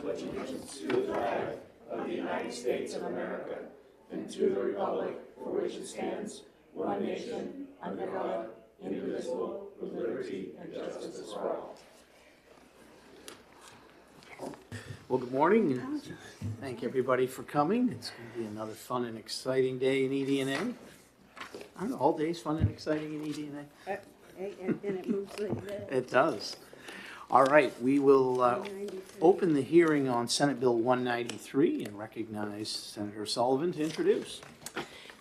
pledge allegiance to the flag of the United States of America and to the republic for which it stands, one nation, under God, indivisible, with liberty and justice for all. Well, good morning, and thank everybody for coming. It's going to be another fun and exciting day in ED&A. I don't know, all day's fun and exciting in ED&A. And it moves like that. It does. All right, we will open the hearing on Senate Bill 193 and recognize Senator Sullivan to introduce.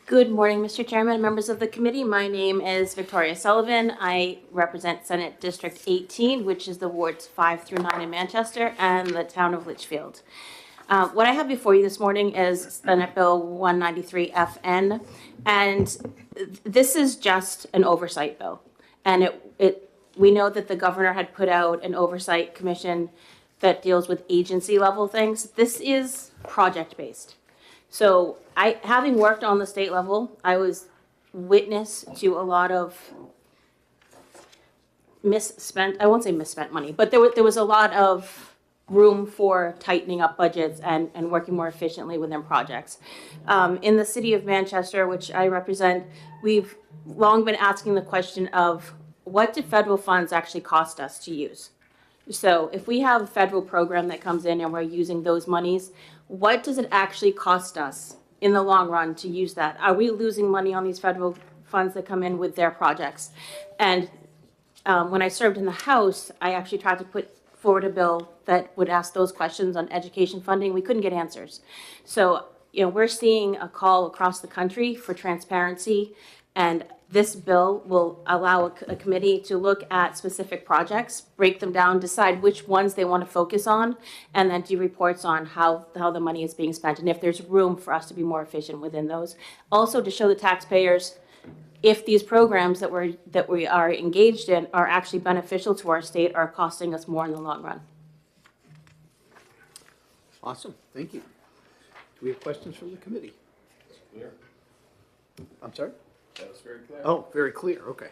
Good morning, Mr. Chairman, members of the committee. My name is Victoria Sullivan. I represent Senate District 18, which is the wards 5 through 9 in Manchester and the town of Litchfield. What I have before you this morning is Senate Bill 193 FN, and this is just an oversight bill. And we know that the governor had put out an oversight commission that deals with agency level things. This is project based. So having worked on the state level, I was witness to a lot of I won't say misspent money, but there was a lot of room for tightening up budgets and working more efficiently within projects. In the city of Manchester, which I represent, we've long been asking the question of what do federal funds actually cost us to use? So if we have a federal program that comes in and we're using those monies, what does it actually cost us in the long run to use that? Are we losing money on these federal funds that come in with their projects? And when I served in the House, I actually tried to put forward a bill that would ask those questions on education funding. We couldn't get answers. So, we're seeing a call across the country for transparency, and this bill will allow a committee to look at specific projects, break them down, decide which ones they want to focus on, and then do reports on how the money is being spent and if there's room for us to be more efficient within those. Also to show the taxpayers if these programs that we are engaged in are actually beneficial to our state or costing us more in the long run. Awesome, thank you. Do we have questions from the committee? It's clear. I'm sorry? That was very clear. Oh, very clear, okay.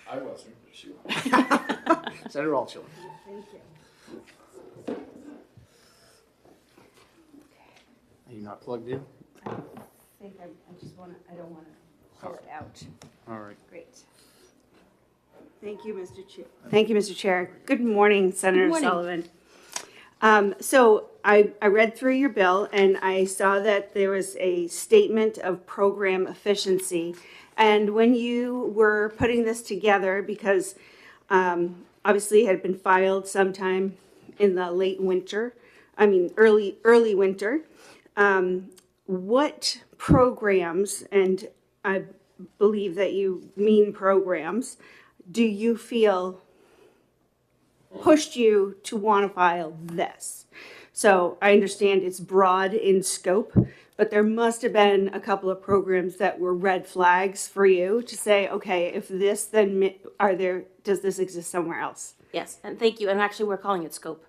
I wasn't, but she was. Senator Altshuler. Thank you. Are you not plugged in? I think I don't want to pull it out. All right. Great. Thank you, Mr. Chair. Thank you, Mr. Chair. Good morning, Senator Good morning. Sullivan. So I read through your bill and I saw that there was a statement of program efficiency. And when you were putting this together, because obviously it had been filed sometime in the early winter, what programs, and I believe that you mean programs, do you feel pushed you to want to file this? So I understand it's broad in scope, but there must have been a couple of programs that were red flags for you to say, okay, if this, then does this exist somewhere else? Yes, and thank you. And actually, we're calling it scope.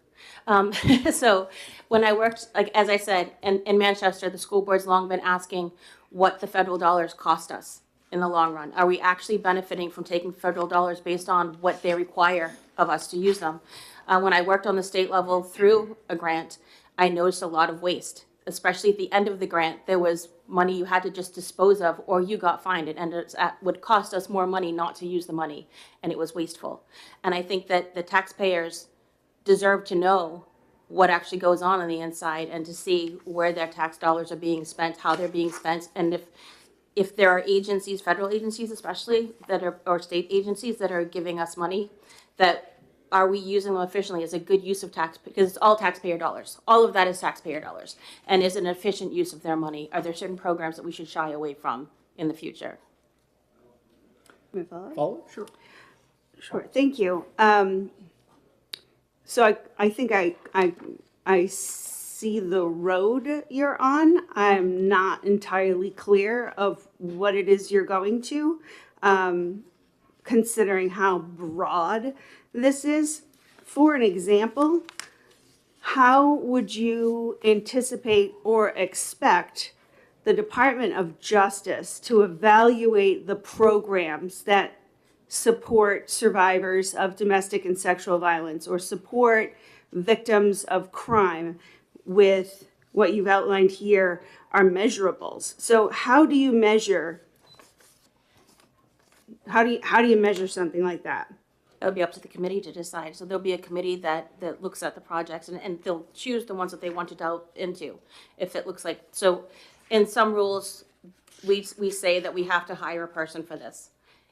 So when I worked, like as I said, in Manchester, the school board's long been asking what the federal dollars cost us in the long run. Are we actually benefiting from taking federal dollars based on what they require of us to use them? When I worked on the state level through a grant, I noticed a lot of waste, especially at the end of the grant. There was money you had to just dispose of or you got fined. It would cost us more money not to use the money, and it was wasteful. And I think that the taxpayers deserve to know what actually goes on the inside and to see where their tax dollars are being spent, how they're being spent, and if there are agencies, federal agencies especially, or state agencies that are giving us money, that are we using them efficiently? Is a good use of tax, because it's all taxpayer dollars. All of that is taxpayer dollars. And is it an efficient use of their money? Are there certain programs that we should shy away from in the future? Can we follow? Follow? Sure. Sure, thank you. So I think I see the road you're on. I'm not entirely clear of what it is you're going to, considering how broad this is. For an example, how would you anticipate or expect the Department of Justice to evaluate the programs that support survivors of domestic and sexual violence or support victims of crime with what you've outlined here are measurables. So how do you measure something like that? It'll be up to the committee to decide. So there'll be a committee that looks at the projects and they'll choose the ones that they want to delve into. If it looks like, so in some rules, we say that we have to hire a person for this.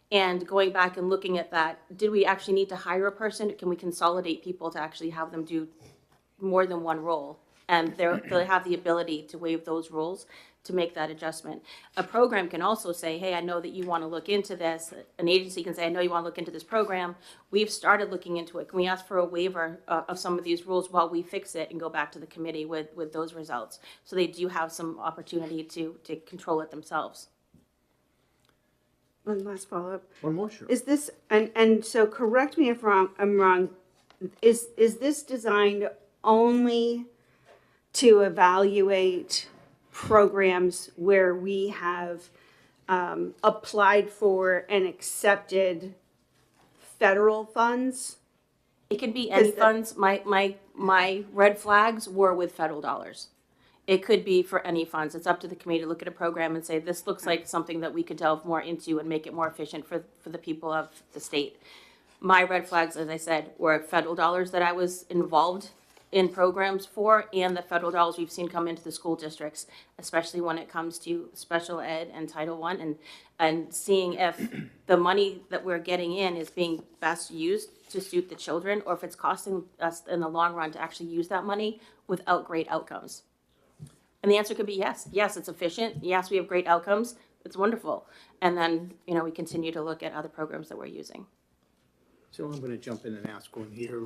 And going back and looking at that, did we actually need to hire a person? Can we consolidate people to actually have them do more than one role? And they'll have the ability to waive those rules to make that adjustment. A program can also say, hey, I know that you want to look into this. An agency can say, I know you want to look into this program. We've started looking into it. Can we ask for a waiver of some of these rules while we fix it and go back to the committee with those results? So they do have some opportunity to control it themselves. One last follow-up. One more, sure. Is this, and so correct me if I'm wrong, is this designed only to evaluate programs where we have applied for and accepted federal funds? It could be any funds. My red flags were with federal dollars. It could be for any funds. It's up to the committee to look at a program and say, this looks like something that we could delve more into and make it more efficient for the people of the state. My red flags, as I said, were federal dollars that I was involved in programs for, and the federal dollars we've seen come into the school districts, especially when it comes to special ed and Title I, and seeing if the money that we're getting in is being best used to suit the children, or if it's costing us in the long run to actually use that money without great outcomes. And the answer could be yes. Yes, it's efficient. Yes, we have great outcomes. It's wonderful. And then, we continue to look at other programs that we're using. So I'm going to jump in and ask one here.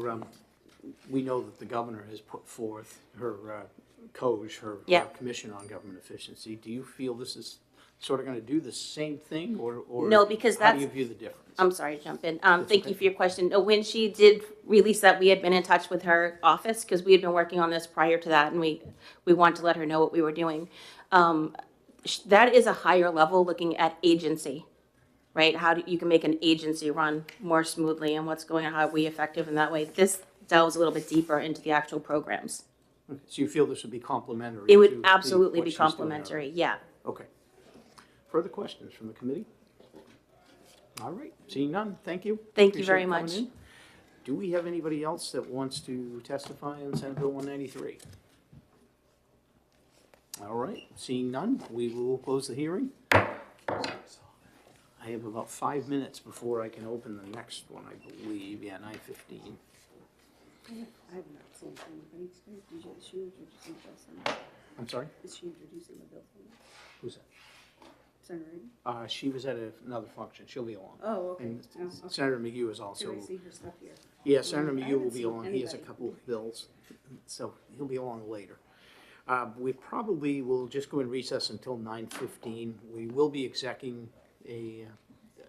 We know that the governor has put forth her COGE, her Yeah. Commission on Government Efficiency. Do you feel this is sort of going to do the same thing, or No, because how do that's- you view the difference? I'm sorry to jump in. Thank you for your question. When she did release that, we had been in touch with her office because we had been working on this prior to that, and we wanted to let her know what we were doing. That is a higher level looking at agency, right? How you can make an agency run more smoothly and what's going on, how are we effective in that way. This delves a little bit deeper into the actual programs. Okay, so you feel this would be complementary? It to would absolutely what be she's doing complementary, already? yeah. Okay. Further questions from the committee? All right, seeing none, thank you. Thank you Appreciate very you coming much. in. Do we have anybody else that wants to testify on Senate Bill 193? All right, seeing none, we will close the hearing. I have about 5 minutes before I can open the next one, I believe, yeah, 9:15. I have not seen anybody today. Did she introduce the bill? I'm sorry, Is she introducing the bill? who's that? Senator Reagan? She was at another function, she'll be along. Oh, okay. And Oh, okay. Senator McHugh is also, Can I see her stuff here? yeah, Senator I McHugh haven't will be seen along, he has a anybody. couple of bills, so he'll be along later. We probably will just go in recess until 9:15. We will be execing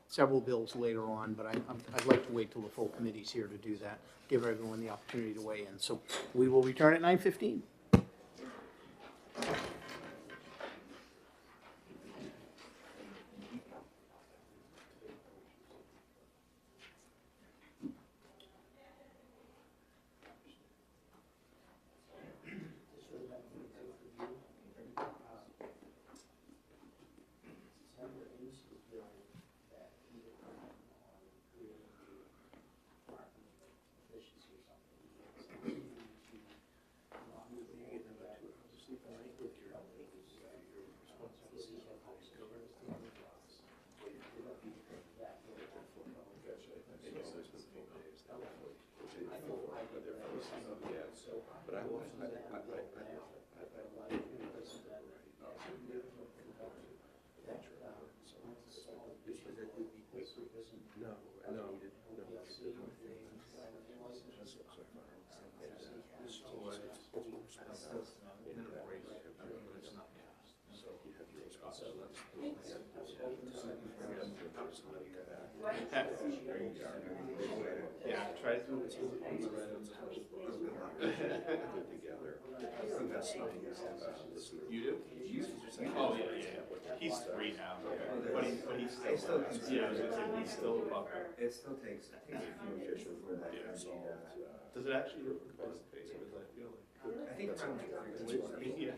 several bills later on, but I'd like to wait till the full committee's here to do that, give everyone the opportunity to weigh in. So we will return at 9:15. Yeah, try to do it. You do? Oh, yeah, yeah, yeah. He's 3 now, but he's still, yeah, I was gonna say, he's still a bucker. It still takes a few years before that. Yeah, so, does it actually look like his face, or does that feel like? I think around like 3 I mean, yeah,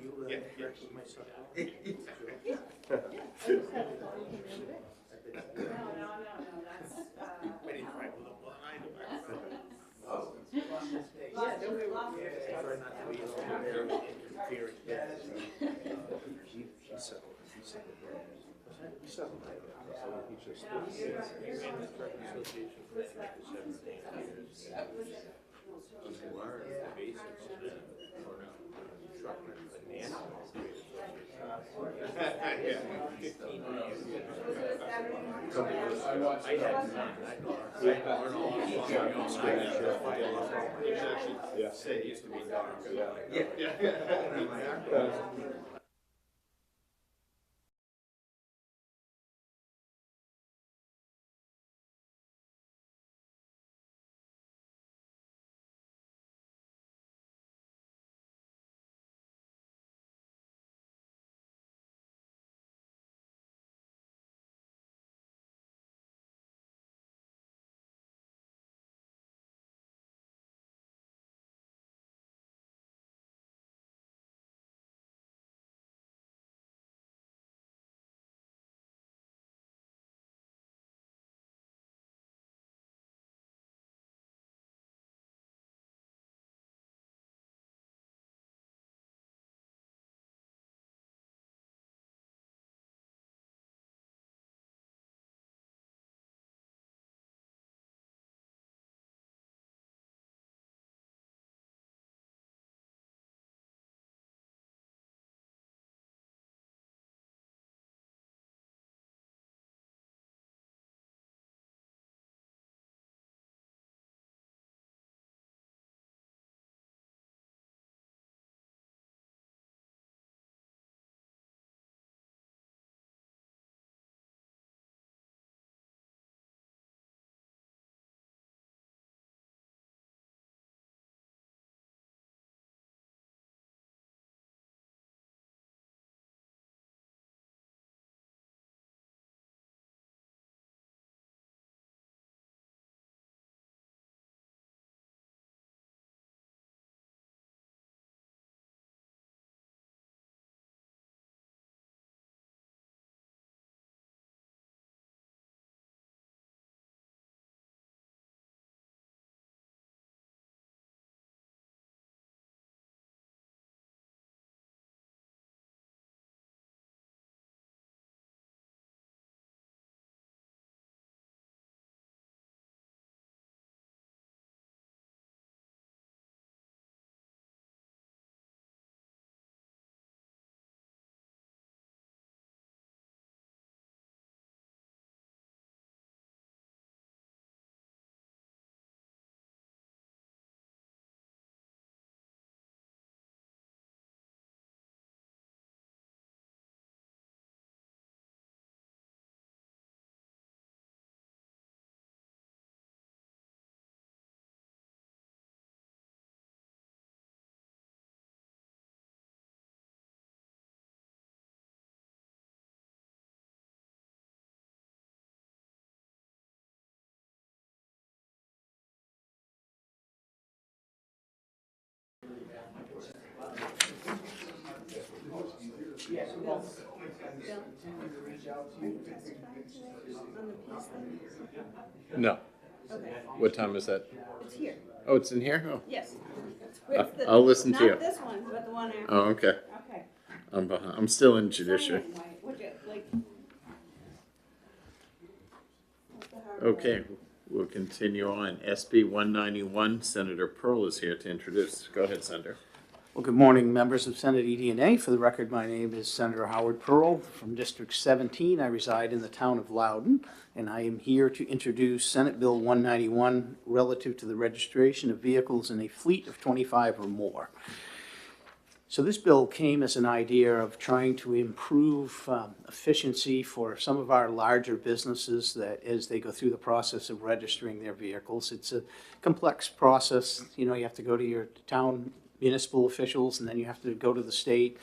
yeah. Say it used to be dark. No. What time is that? It's here, Oh, it's in here? Oh, yes. I'll listen to you. Not this one, but the one after. Oh, okay. Okay. I'm behind. I'm still in Sign judiciary. it, White. Would you, like? What's the hard Okay, we'll continue on. SB 191, Senator Pearl is here to introduce. Go ahead, Senator. Well, good morning, members of Senate ED&A. For the record, my name is Senator Howard Pearl from District 17. I reside in the town of Loudon, and I am here to introduce Senate Bill 191 relative to the registration of vehicles in a fleet of 25 or more. So this bill came as an idea of trying to improve efficiency for some of our larger businesses that as they go through the process of registering their vehicles. It's a complex process. You know, you have to go to your town municipal officials, and then you have to go to the state.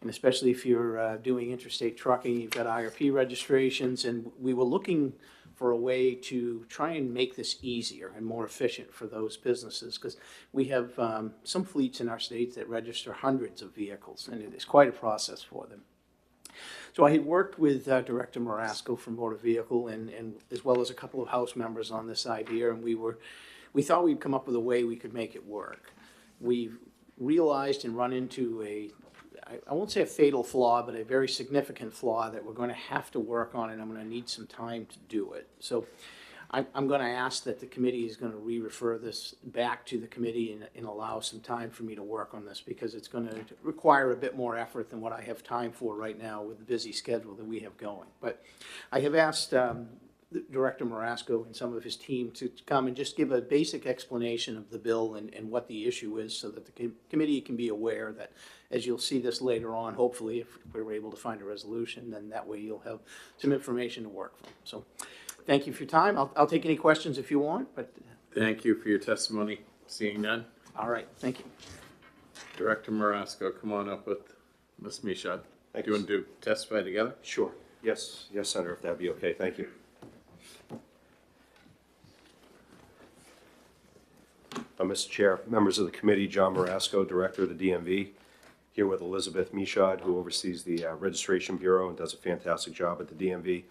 And especially if you're doing interstate trucking, you've got IRP registrations. And we were looking for a way to try and make this easier and more efficient for those businesses, because we have some fleets in our state that register hundreds of vehicles, and it is quite a process for them. So I had worked with Director Marasco from Motor Vehicle and as well as a couple of House members on this idea, and we thought we'd come up with a way we could make it work. We realized and run into I won't say a fatal flaw, but a very significant flaw that we're going to have to work on, and I'm going to need some time to do it. So I'm going to ask that the committee is going to re-refer this back to the committee and allow some time for me to work on this, because it's going to require a bit more effort than what I have time for right now with the busy schedule that we have going. But I have asked Director Marasco and some of his team to come and just give a basic explanation of the bill and what the issue is, so that the committee can be aware that, as you'll see this later on, hopefully, if we're able to find a resolution, then that way you'll have some information to work from. So thank you for your time. I'll take any questions if you want, but. Thank you for your testimony. Seeing none. All right, thank you. Director Marasco, come on up with Ms. Michaud. Thank Do you you. want to testify together? Sure. Yes, Senator, if that'd be okay. Thank you. Mr. Chair, members of the committee, John Marasco, Director of the DMV, here with Elizabeth Michaud, who oversees the Registration Bureau and does a fantastic job at the DMV.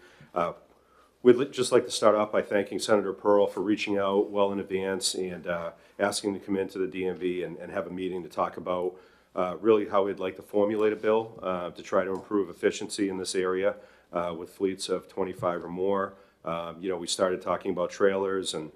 We'd just like to start off by thanking Senator Pearl for reaching out well in advance and asking to come into the DMV and have a meeting to talk about really how we'd like to formulate a bill to try to improve efficiency in this area with fleets of 25 or more. You know, we started talking about trailers, and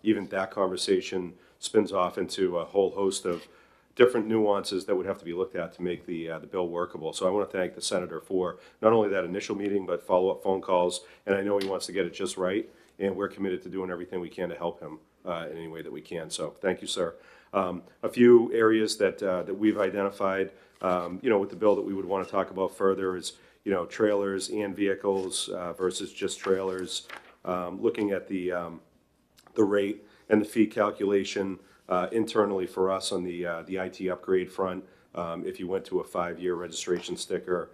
even that conversation spins off into a whole host of different nuances that would have to be looked at to make the bill workable. So I want to thank the senator for not only that initial meeting, but follow-up phone calls. And I know he wants to get it just right, and we're committed to doing everything we can to help him in any way that we can. So thank you, sir. A few areas that we've identified, you know, with the bill that we would want to talk about further is, you know, trailers and vehicles versus just trailers. Looking at the rate and the fee calculation internally for us on the IT upgrade front, if you went to a 5-year registration sticker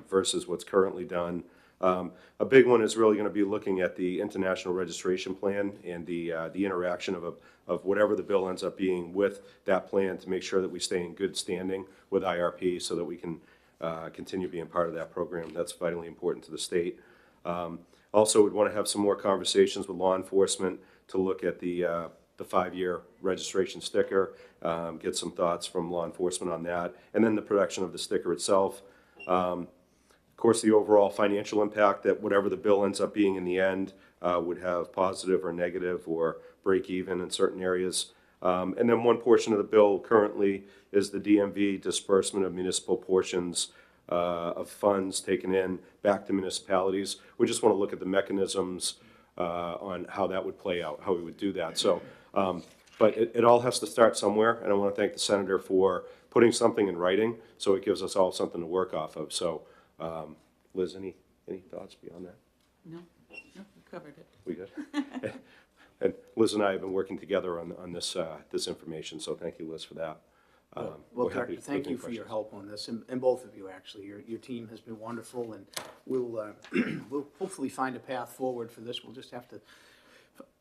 versus what's currently done. A big one is really going to be looking at the international registration plan and the interaction of whatever the bill ends up being with that plan to make sure that we stay in good standing with IRP so that we can continue being part of that program. That's vitally important to the state. Also, we'd want to have some more conversations with law enforcement to look at the 5-year registration sticker, get some thoughts from law enforcement on that, and then the production of the sticker itself. Of course, the overall financial impact that whatever the bill ends up being in the end would have positive or negative or break even in certain areas. And then one portion of the bill currently is the DMV disbursement of municipal portions of funds taken in back to municipalities. We just want to look at the mechanisms on how that would play out, how we would do that. So, but it all has to start somewhere, and I want to thank the senator for putting something in writing so it gives us all something to work off of. So, Liz, any thoughts beyond that? No, you covered it. We good? And Liz and I have been working together on this this information, so thank you, Liz, for that. Well, we're happy Director, to thank take you any for your questions. help on this, and both of you, actually. Your team has been wonderful, and we'll we'll hopefully find a path forward for this. We'll just have to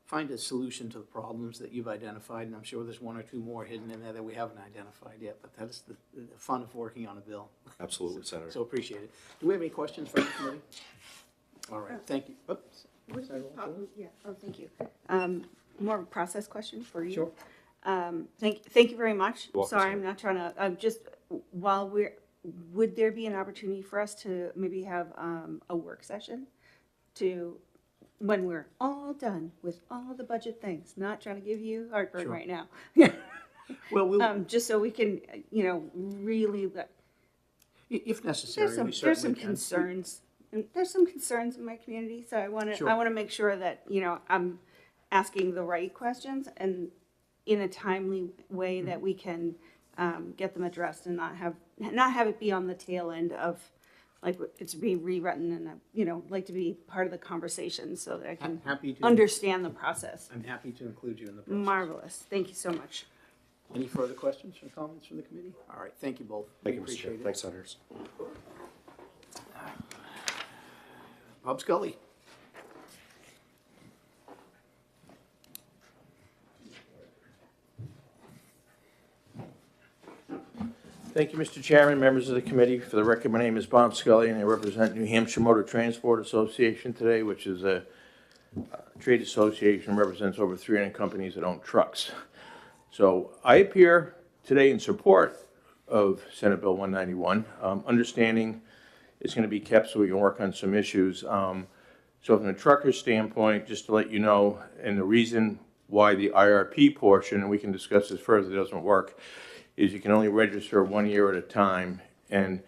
find a solution to the problems that you've identified, and I'm sure there's one or two more hidden in there that we haven't identified yet, but that is the fun of working on a bill. Absolutely, Senator. So appreciate it. Do we have any questions from the committee? All right, thank you. Oops. Yeah, oh, thank you. More of a process question for you. Sure. Thank you very much. You're welcome, Sorry, Senator. I'm not trying to, just, would there be an opportunity for us to maybe have a work session to, when we're all done with all the budget things, not trying to give you heartburn Sure. right now. Well, we'll, Just so we can, really, if necessary, we there's certainly some can. concerns. And there's some concerns in my community, so I want Sure. to make sure that, I'm asking the right questions and in a timely way that we can get them addressed and not have it be on the tail end of, like, it's being rewritten, and, like to be part of the conversation so that I can Happy to. understand the process. I'm happy to include you in the process. Marvelous. Thank you so much. Any further questions or comments from the committee? All right, thank you both. Thank We you, Mr. Chair. appreciate it. Thanks, Senators. Bob Scully. Thank you, Mr. Chairman, members of the committee. For the record, my name is Bob Scully, and I represent New Hampshire Motor Transport Association today, which is a trade association, represents over 300 companies that own trucks. So I appear today in support of Senate Bill 191, understanding it's going to be kept so we can work on some issues. So from the trucker's standpoint, just to let you know, and the reason why the IRP portion, and we can discuss this further, doesn't work, is you can only register 1 year at a time. And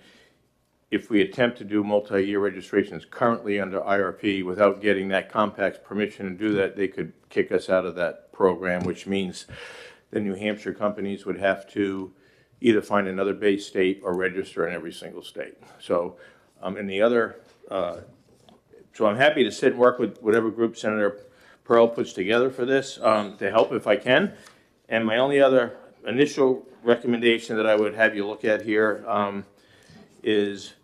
if we attempt to do multi-year registrations currently under IRP without getting that compact's permission to do that, they could kick us out of that program, which means the New Hampshire companies would have to either find another base state or register in every single state. So, and the other, so I'm happy to sit and work with whatever group Senator Pearl puts together for this, to help if I can. And my only other initial recommendation that I would have you look at here is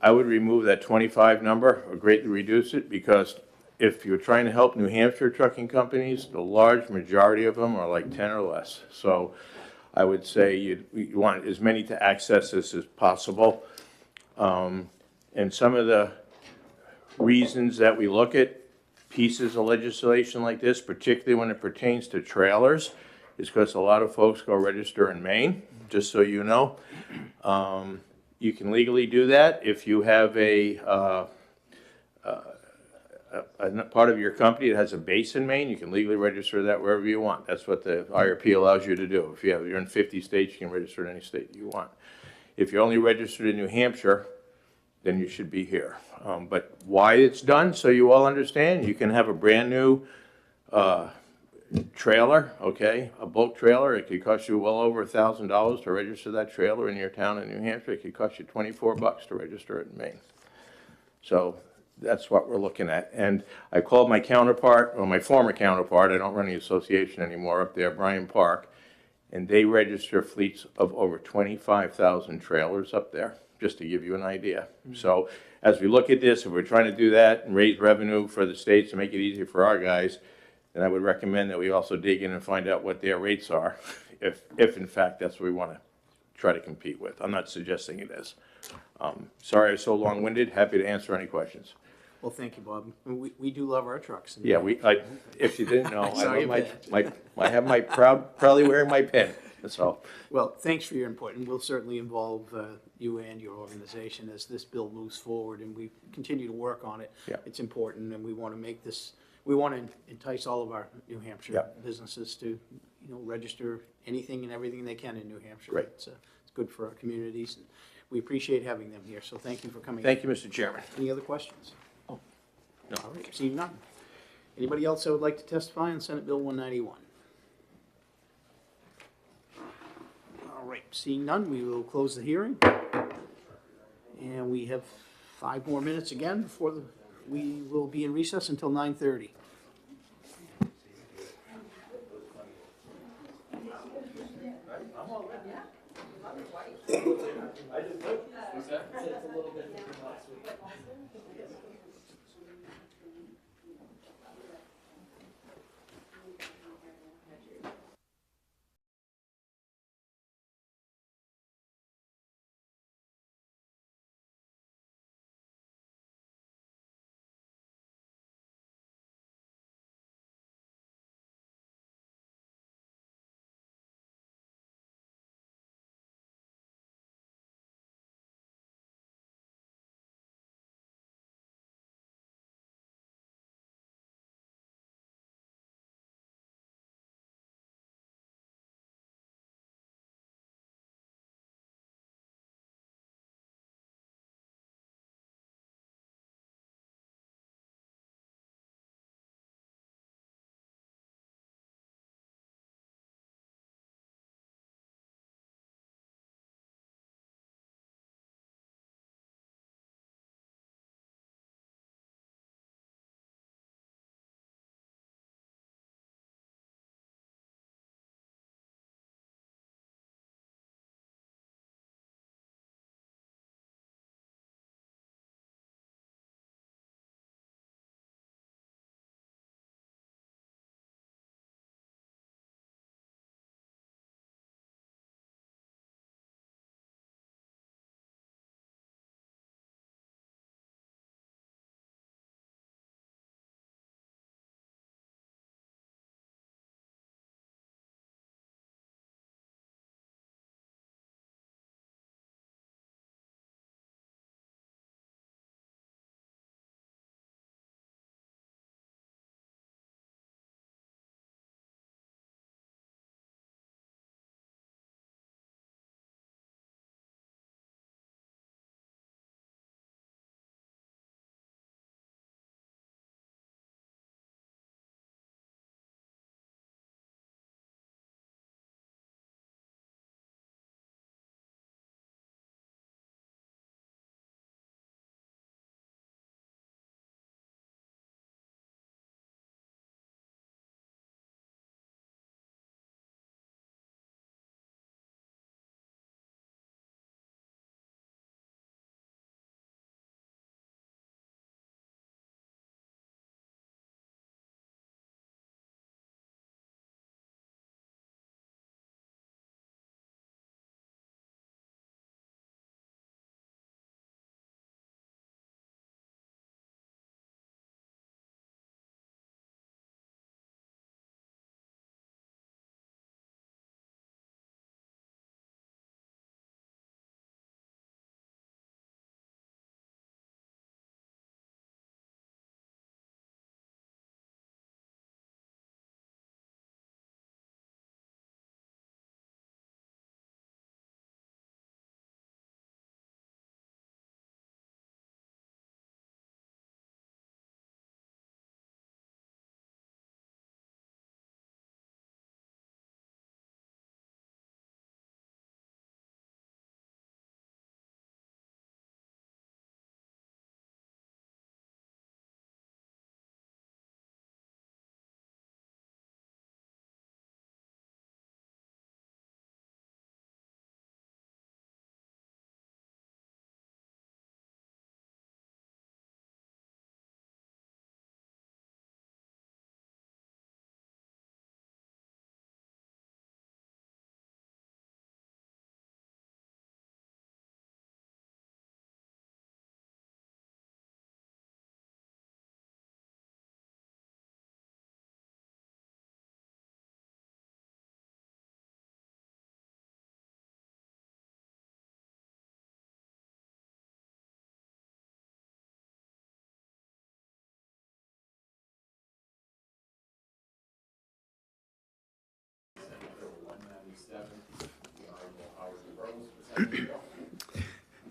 I would remove that 25 number or greatly reduce it, because if you're trying to help New Hampshire trucking companies, the large majority of them are like 10 or less. So I would say you want as many to access this as possible. And some of the reasons that we look at pieces of legislation like this, particularly when it pertains to trailers, is because a lot of folks go register in Maine, just so you know. You can legally do that if you have a part of your company that has a base in Maine. You can legally register that wherever you want. That's what the IRP allows you to do. If you're in 50 states, you can register in any state you want. If you're only registered in New Hampshire, then you should be here. But why it's done, so you all understand, you can have a brand new trailer, okay, a bulk trailer. It could cost you well over $1,000 to register that trailer in your town in New Hampshire. It could cost you $24 to register it in Maine. So that's what we're looking at. And I called my counterpart, or my former counterpart, I don't run the association anymore up there, Brian Park, and they register fleets of over 25,000 trailers up there, just to give you an idea. So as we look at this, if we're trying to do that and raise revenue for the states and make it easier for our guys, then I would recommend that we also dig in and find out what their rates are, if in fact that's what we want to try to compete with. I'm not suggesting it is. Sorry I was so long-winded. Happy to answer any questions. Well, thank you, Bob. We do love our trucks. Yeah, if you didn't know, Sorry I have my proudly wearing my pin. That's all. Well, thanks for your input, and we'll certainly involve you and your organization as this bill moves forward, and we continue to work on it. Yeah. It's important, and we want to make this, we want to entice all of our New Hampshire Yeah. businesses to, register anything and everything they can in New Hampshire. Great. It's good for our communities, and we appreciate having them here, so thank you for coming. Thank you, Mr. Chairman. Any other questions? No. All right, seeing none. Anybody else that would like to testify on Senate Bill 191? All right, seeing none, we will close the hearing. And we have 5 more minutes again before we will be in recess until 9:30.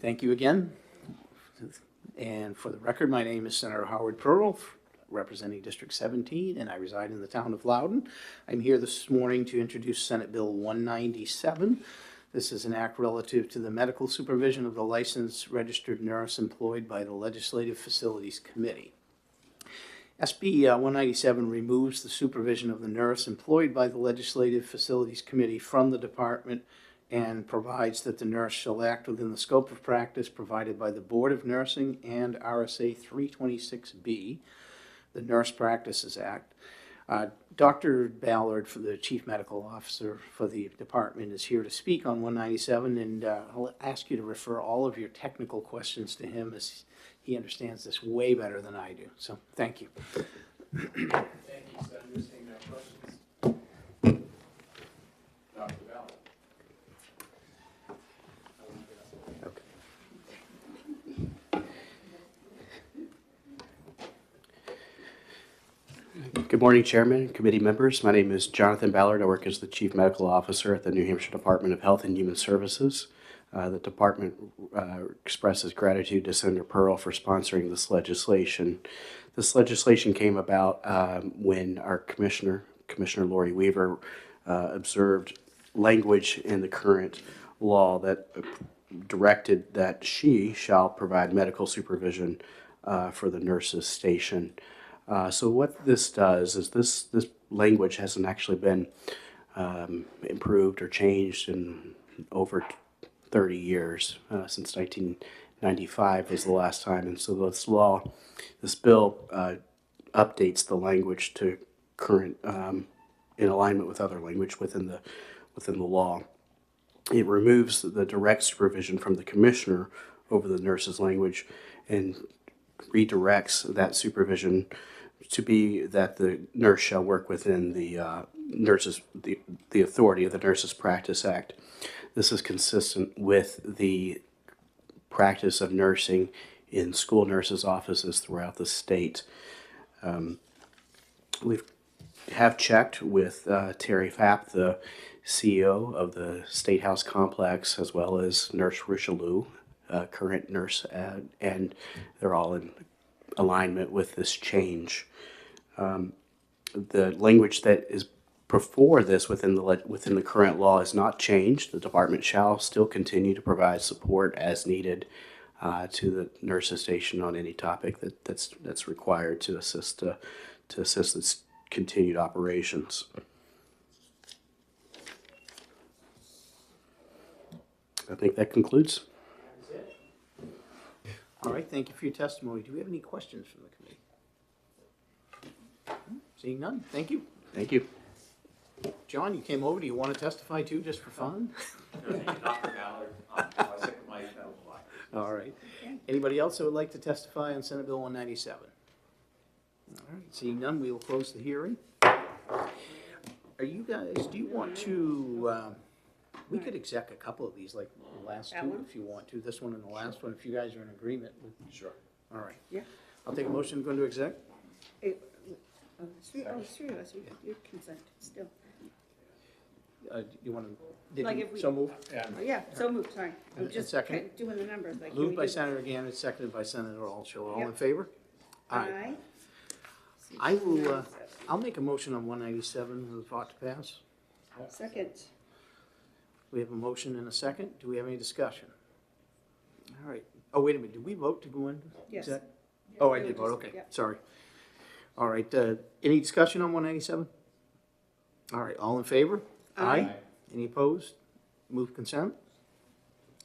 Thank you again. And for the record, my name is Senator Howard Pearl, representing District 17, and I reside in the town of Loudon. I'm here this morning to introduce Senate Bill 197. This is an act relative to the medical supervision of the licensed registered nurse employed by the Legislative Facilities Committee. SB 197 removes the supervision of the nurse employed by the Legislative Facilities Committee from the department and provides that the nurse shall act within the scope of practice provided by the Board of Nursing and RSA 326B, the Nurse Practices Act. Dr. Ballard, for the Chief Medical Officer for the department, is here to speak on 197, and I'll ask you to refer all of your technical questions to him, as he understands this way better than I do. So, thank you. Thank you, Senators. Any questions? Dr. Ballard. Good morning, Chairman, committee members. My name is Jonathan Ballard. I work as the Chief Medical Officer at the New Hampshire Department of Health and Human Services. The department expresses gratitude to Senator Pearl for sponsoring this legislation. This legislation came about when our Commissioner Lori Weaver, observed language in the current law that directed that she shall provide medical supervision for the nurses station. So what this does is this language hasn't actually been improved or changed in over 30 years. Since 1995 was the last time. And so this bill updates the language to current, in alignment with other language within the law. It removes the direct supervision from the commissioner over the nurse's language and redirects that supervision to be that the nurse shall work within the the authority of the Nurses Practice Act. This is consistent with the practice of nursing in school nurses' offices throughout the state. We have checked with Terry Fapp, the CEO of the State House Complex, as well as Nurse Richelieu, current nurse, and they're all in alignment with this change. The language that is before this within the current law is not changed. The department shall still continue to provide support as needed to the nurses station on any topic that's required to assist its continued operations. I think that concludes. All right, thank you for your testimony. Do we have any questions from the committee? Seeing none, thank you. Thank you. John, you came over, do you want to testify too, just for fun? All right. Anybody else that would like to testify on Senate Bill 197? All right, seeing none, we will close the hearing. Are you guys, do you want to, we could exec a couple of these, like the last two, if you want to, this one and the last one, if you guys are in agreement. Sure. All right. Yeah. I'll take a motion to go into exec. Three of us, you consent still. You want to, Like did if you, we- so move? Yeah, so moved, sorry. I'm And just second? kind of doing the numbers like. Moved we by did. Senator Gannon, seconded by Senator Altshuler. All in Yep. favor? Aye. I will, I'll make a motion on 197 with a thought to pass. Second. We have a motion and a second. Do we have any discussion? All right. Oh, wait a minute. Did we vote to go in? Yes. Oh, I we did just- vote. Okay, yeah. sorry. All right. Any discussion on 197? All right. All in favor? Aye. Any opposed? Move consent.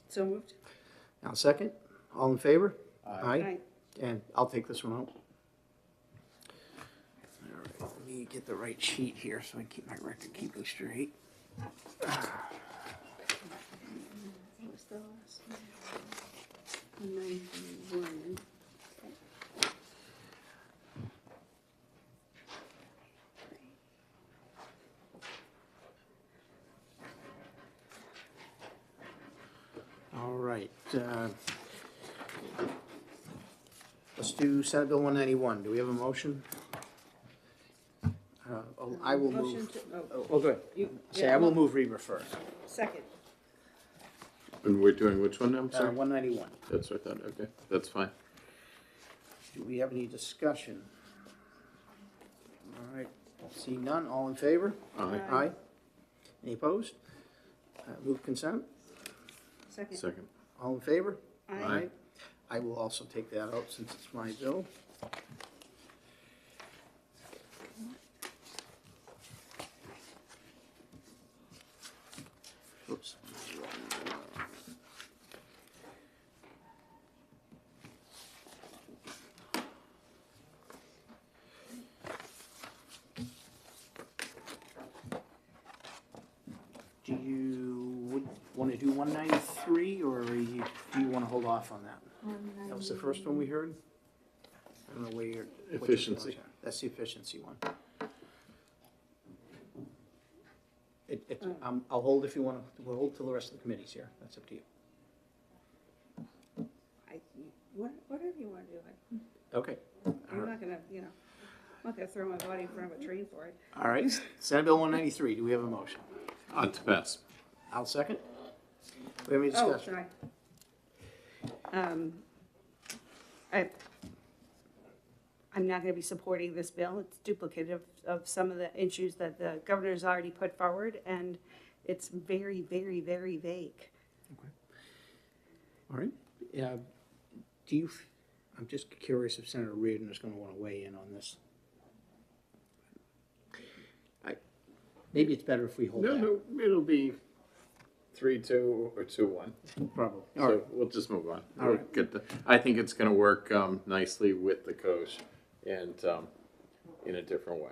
So moved. Now second. All in favor? Aye. And I'll take this one out. All right. Let me get the right sheet here so I can keep my record keeping straight. What was the last one? 91. All right. Let's do Senate Bill 191. Do we have a motion? I will Motion move. to, Oh, go ahead. you. Say, I will move re-refer. Second. And we're doing which one, I'm sorry? 191. That's what I thought, okay, that's fine. Do we have any discussion? All right, see none, all in favor? Aye. Aye. Any opposed? Move consent, Second. Second. all in favor? Aye. I will also take that out since it's my bill. Oops. Do you want to do 193, or do you want to hold off on that? That was the first one we heard? I don't know where you're. what your Efficiency. thoughts are. That's the efficiency one. I'll hold if you want to, we'll hold till the rest of the committee's here, that's up to you. Whatever you want to do. Okay. I'm not gonna, I'm not gonna throw my body in front of a train for it. All right, Senate Bill 193, do we have a motion? On to pass. I'll second. Do we have any Oh, discussion? sorry. I'm not gonna be supporting this bill. It's duplicative of some of the issues that the governor's already put forward, and it's very, very, very vague. All right. I'm just curious if Senator Reardon is going to want to weigh in on this. Maybe it's better if we hold that. No, it'll be 3-2 or 2-1. Probably. All So right. we'll just move on. All right. I think it's gonna work, nicely with the coach and, in a different way.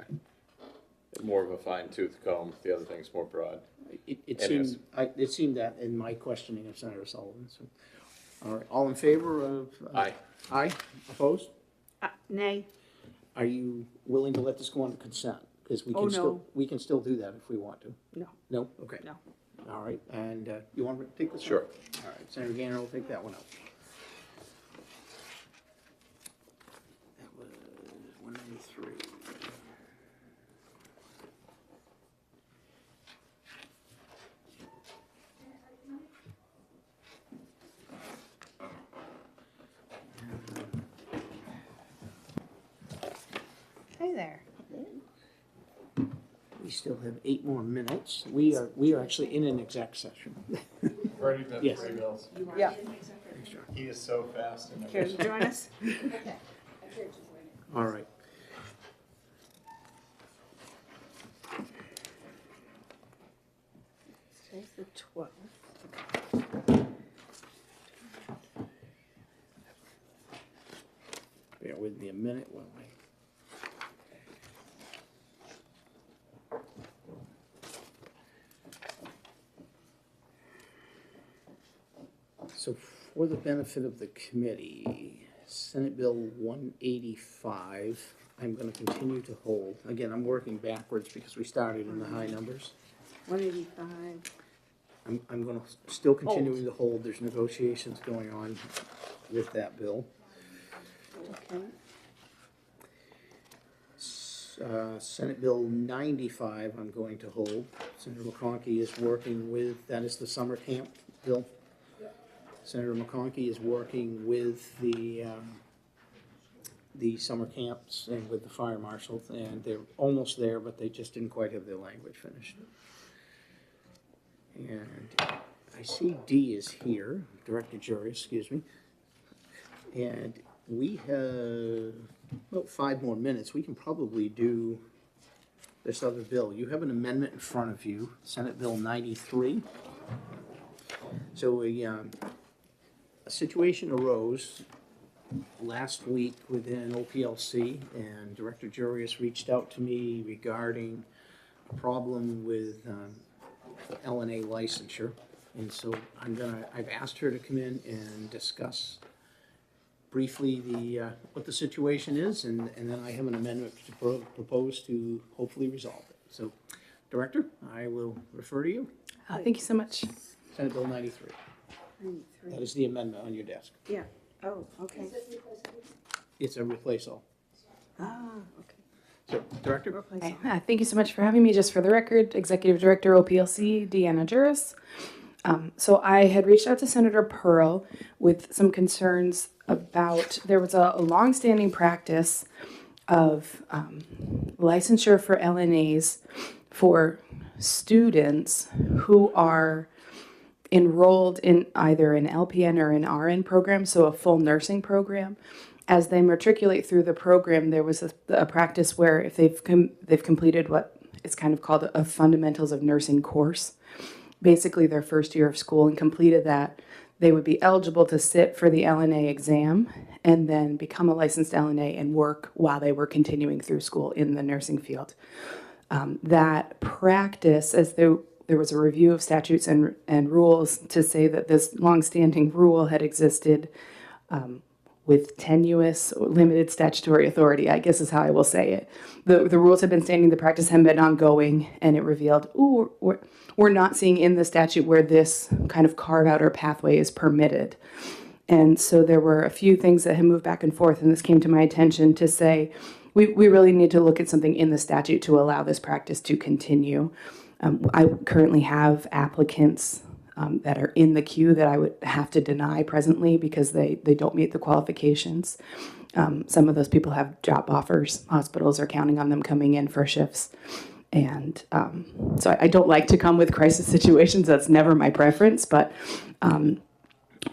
More of a fine tooth comb, the other thing's more broad. It Anyways. it seemed that in my questioning of Senator Sullivan. So, all right. All in favor of? Aye. Aye. Opposed? Nay. Are you willing to let this go on to consent? Because we Oh, can still, no. we can still do that if we want to. No, No? Okay. no. All right. And you want to take this one? Sure. All right. Senator Gainer will take that one out. That was 193. Hey there. We still have 8 more minutes. We are actually in an exec session. Already done Yes. 3 bills. Yeah. Thanks, John. He is so fast and Care to join us? All right. Today's the 12th. Bear with me a minute while I. So for the benefit of the committee, Senate Bill 185, I'm going to continue to hold. Again, I'm working backwards because we started in the high numbers. 185. I'm going to, still continuing to hold. There's negotiations going on with that bill. Okay. Senate Bill 95, I'm going to hold. Senator McConkey is working with, that is the summer camp bill. Senator McConkey is working with the summer camps and with the fire marshal, and they're almost there, but they just didn't quite have their language finished. And I see D is here, Director Jury, excuse me. And we have about 5 more minutes. We can probably do this other bill. You have an amendment in front of you, Senate Bill 93. So a situation arose last week within OPLC, and Director Jurius reached out to me regarding a problem with LNA licensure. And so I've asked her to come in and discuss briefly what the situation is, and then I have an amendment to propose to hopefully resolve it. So, Director, I will refer to you. Thank you so much. Senate Bill 93. 93. That is the amendment on your desk. Yeah. Oh, okay. It's a replace all. Ah, okay. So, Director? Replace Okay. all. Thank you so much for having me. Just for the record, Executive Director OPLC, Deanna Juris. So I had reached out to Senator Pearl with some concerns about, there was a longstanding practice of licensure for LNAs for students who are enrolled in either an LPN or an RN program, so a full nursing program. As they matriculate through the program, there was a practice where if they've completed what is kind of called a fundamentals of nursing course, basically their first year of school, and completed that, they would be eligible to sit for the LNA exam and then become a licensed LNA and work while they were continuing through school in the nursing field. That practice, as there was a review of statutes and rules to say that this longstanding rule had existed with tenuous or limited statutory authority, I guess is how I will say it. The rules have been standing, the practice had been ongoing, and it revealed, ooh, we're not seeing in the statute where this kind of carve out or pathway is permitted. And so there were a few things that had moved back and forth, and this came to my attention to say, we really need to look at something in the statute to allow this practice to continue. I currently have applicants that are in the queue that I would have to deny presently because they don't meet the qualifications. Some of those people have job offers. Hospitals are counting on them coming in for shifts. And so I don't like to come with crisis situations. That's never my preference, but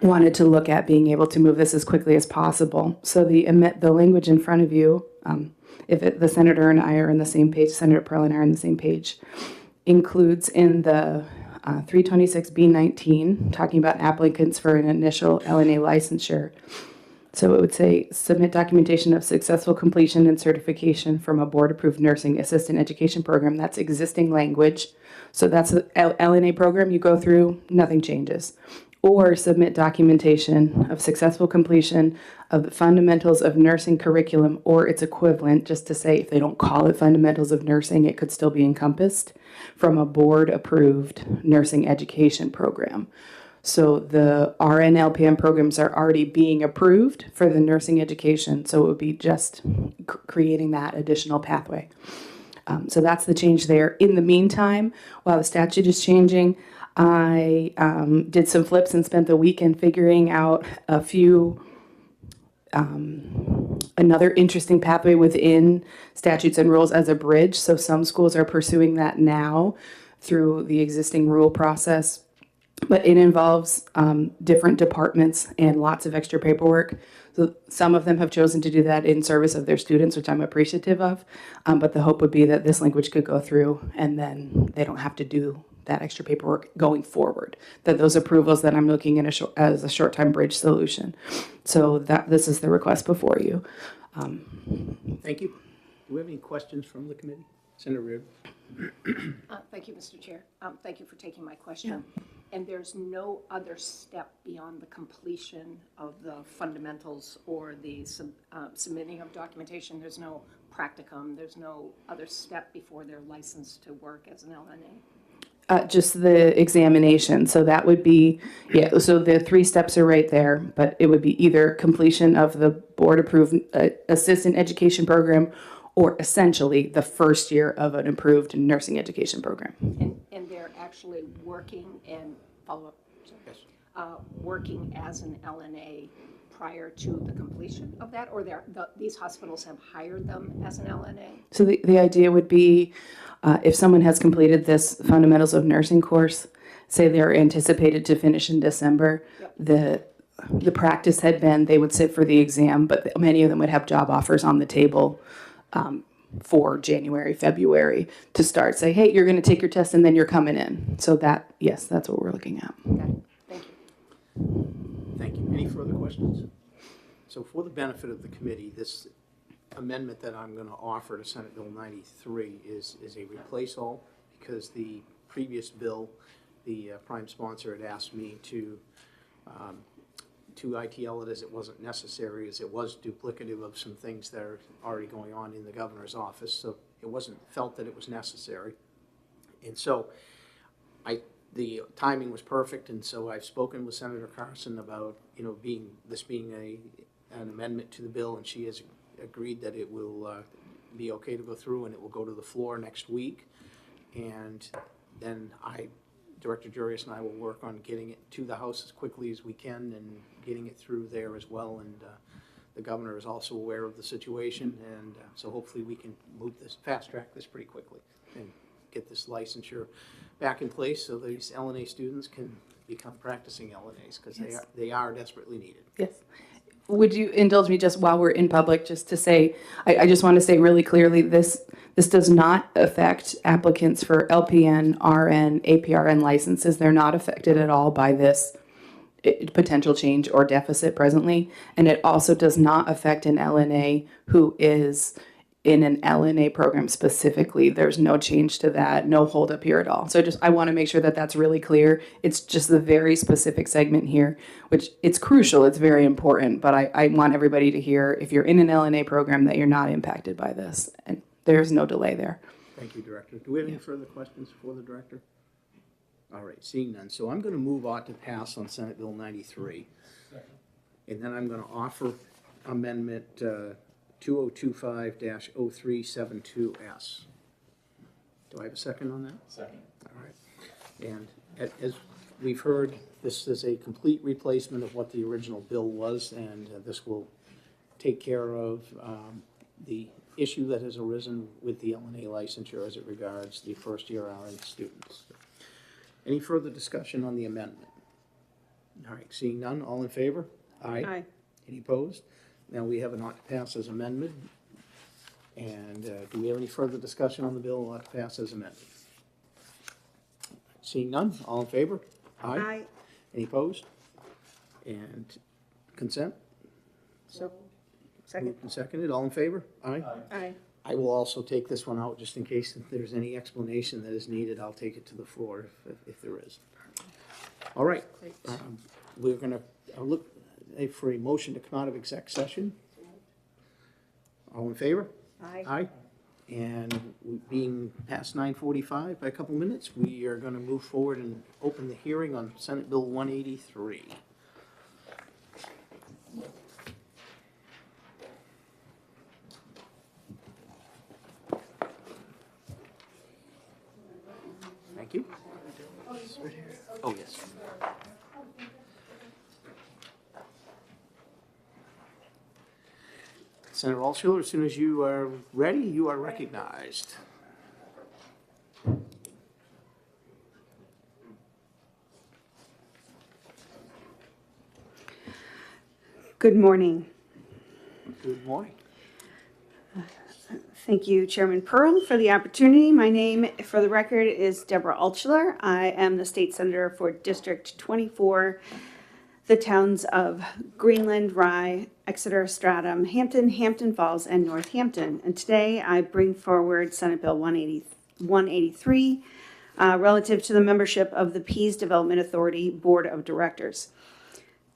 wanted to look at being able to move this as quickly as possible. So the language in front of you, the senator and I are on the same page, Senator Pearl and I are on the same page, includes in the 326B19, talking about applicants for an initial LNA licensure. So it would say, submit documentation of successful completion and certification from a board-approved nursing assistant education program. That's existing language. So that's the LNA program you go through, nothing changes. Or submit documentation of successful completion of the fundamentals of nursing curriculum or its equivalent, just to say if they don't call it fundamentals of nursing, it could still be encompassed, from a board-approved nursing education program. So the RN LPN programs are already being approved for the nursing education, so it would be just creating that additional pathway. So that's the change there. In the meantime, while the statute is changing, I did some flips and spent the weekend figuring out a few, another interesting pathway within statutes and rules as a bridge. So some schools are pursuing that now through the existing rule process, but it involves different departments and lots of extra paperwork. So some of them have chosen to do that in service of their students, which I'm appreciative of. But the hope would be that this language could go through and then they don't have to do that extra paperwork going forward, that those approvals that I'm looking at as a short-time bridge solution. So this is the request before you. Thank you. Do we have any questions from the committee? Senator Reardon. Thank you, Mr. Chair. Thank you for taking my question. And there's no other step beyond the completion of the fundamentals or the submitting of documentation. There's no practicum. There's no other step before they're licensed to work as an LNA. Just the examination. So that would be, yeah, so the 3 steps are right there, but it would be either completion of the board-approved assistant education program or essentially the first year of an approved nursing education program. And they're actually working and follow-up, working as an LNA prior to the completion of that, or these hospitals have hired them as an LNA? So the idea would be if someone has completed this fundamentals of nursing course, say they're anticipated to finish in December, the practice had been they would sit for the exam, but many of them would have job offers on the table for January, February to start. Say, hey, you're going to take your test and then you're coming in. So that, yes, that's what we're looking at. Okay, thank you. Thank you. Any further questions? So for the benefit of the committee, this amendment that I'm going to offer to Senate Bill 93 is a replace all, because the previous bill, the prime sponsor had asked me to ITL it as it wasn't necessary, as it was duplicative of some things that are already going on in the governor's office, so it wasn't felt that it was necessary. And so the timing was perfect, and so I've spoken with Senator Carson about, being an amendment to the bill, and she has agreed that it will be okay to go through, and it will go to the floor next week. And then I Director Jurius and I will work on getting it to the House as quickly as we can and getting it through there as well. And the governor is also aware of the situation, and so hopefully we can move this, fast track this pretty quickly and get this licensure back in place so these LNA students can become practicing LNAs, because they are desperately needed. Yes. Would you indulge me just while we're in public, just to say, I just want to say really clearly, this does not affect applicants for LPN, RN, APRN licenses. They're not affected at all by this potential change or deficit presently. And it also does not affect an LNA who is in an LNA program specifically. There's no change to that, no holdup here at all. So I want to make sure that that's really clear. It's just the very specific segment here, which it's crucial, it's very important, but I want everybody to hear, if you're in an LNA program, that you're not impacted by this, and there's no delay there. Thank you, Director. Do we have any further questions for the Director? All right, seeing none. So I'm going to move on to pass on Senate Bill 93. And then I'm going to offer Amendment 2025-0372S. Do I have a second on that? Second. All right. And as we've heard, this is a complete replacement of what the original bill was, and this will take care of the issue that has arisen with the LNA licensure as it regards the first-year RN students. Any further discussion on the amendment? All right, seeing none, all in favor? Aye. Any opposed? Now we have an ought to pass as amended. And do we have any further discussion on the bill ought to pass as amended? Seeing none, all in favor? Aye. Any opposed? And consent? So, second. Moved and seconded, all in favor? Aye. Aye. I will also take this one out, just in case if there's any explanation that is needed. I'll take it to the floor if there is. All right. We're going to look for a motion to come out of exec session. All in favor? Aye. Aye. And being past 9:45 by a couple minutes, we are going to move forward and open the hearing on Senate Bill 183. Thank you. Oh, yes. Senator Altshuler, as soon as you are ready, you are recognized. Good morning. Good morning. Thank you, Chairman Pearl, for the opportunity. My name, for the record, is Deborah Altshuler. I am the state senator for District 24, the towns of Greenland, Rye, Exeter, Stratham, Hampton, Hampton Falls, and Northampton. And today I bring forward Senate Bill 183 relative to the membership of the Pease Development Authority Board of Directors.